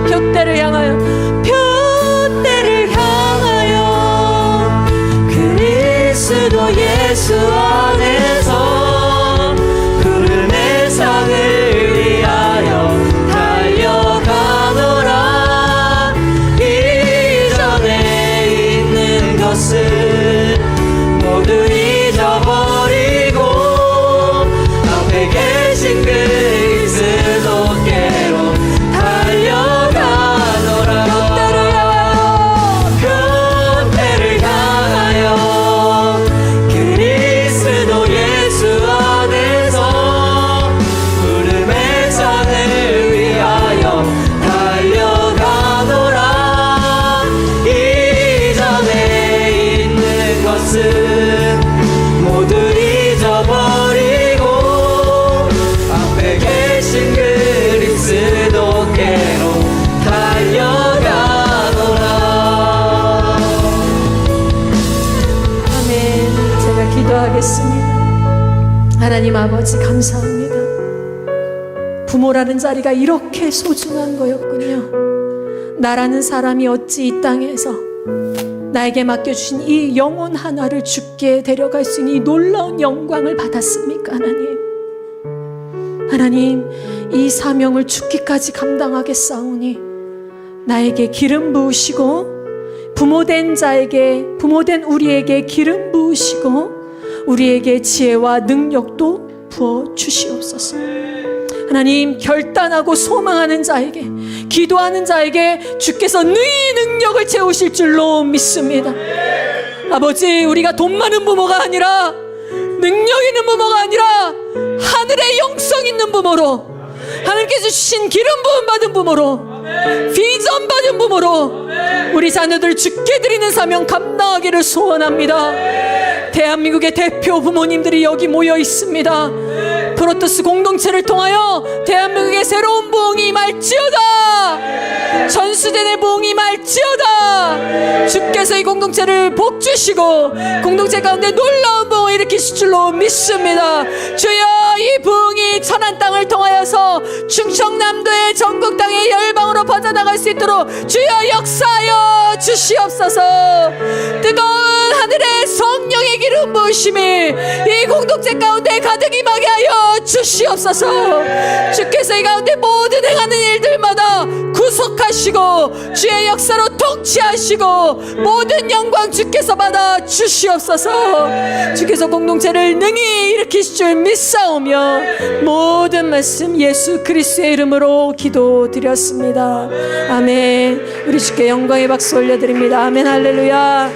Speaker 1: 표대를 향하여, 표대를 향하여, 그리스도 예수 안에서 부름의 상을 위하여 달려가노라. 이전에 있는 것을 모두 잊어버리고 앞에 계신 그리스도께로 달려가노라. 표대를 향하여, 그리스도 예수 안에서 부름의 상을 위하여 달려가노라. 이전에 있는 것은 모두 잊어버리고 앞에 계신 그리스도께로 달려가노라. 아멘. 제가 기도하겠습니다. 하나님 아버지, 감사합니다. 부모라는 자리가 이렇게 소중한 거였군요. 나라는 사람이 어찌 이 땅에서 나에게 맡겨주신 이 영혼 하나를 주께 데려갈 수 있는 이 놀라운 영광을 받았습니까? 하나님, 이 사명을 죽기까지 감당하겠사오니 나에게 기름 부으시고, 부모된 자에게, 부모된 우리에게 기름 부으시고 우리에게 지혜와 능력도 부어 주시옵소서. 하나님, 결단하고 소망하는 자에게, 기도하는 자에게 주께서 능히 능력을 채우실 줄로 믿습니다. 아버지, 우리가 돈 많은 부모가 아니라, 능력 있는 부모가 아니라 하늘의 영성 있는 부모로, 하나님께서 주신 기름 부음 받은 부모로, 비전 받은 부모로 우리 자녀들 주께 드리는 사명 감당하기를 소원합니다. 대한민국의 대표 부모님들이 여기 모여 있습니다. 프로토스 공동체를 통하여 대한민국의 새로운 부흥이 임할지어다. 전수전의 부흥이 임할지어다. 주께서 이 공동체를 복주시고 공동체 가운데 놀라운 부흥을 일으키실 줄로 믿습니다. 주여, 이 부흥이 천안 땅을 통하여서 충청남도의 전국 땅의 열방으로 퍼져나갈 수 있도록 주여 역사하여 주시옵소서. 뜨거운 하늘의 성령의 기름 부으심이 이 공동체 가운데 가득 임하게 하여 주시옵소서. 주께서 이 가운데 모든 행하는 일들마다 구속하시고 주의 역사로 통치하시고 모든 영광 주께서 받아 주시옵소서. 주께서 공동체를 능히 일으키실 줄 믿사오며 모든 말씀 예수 그리스도의 이름으로 기도드렸습니다. 아멘. 우리 주께 영광의 박수 올려드립니다. 아멘. 할렐루야.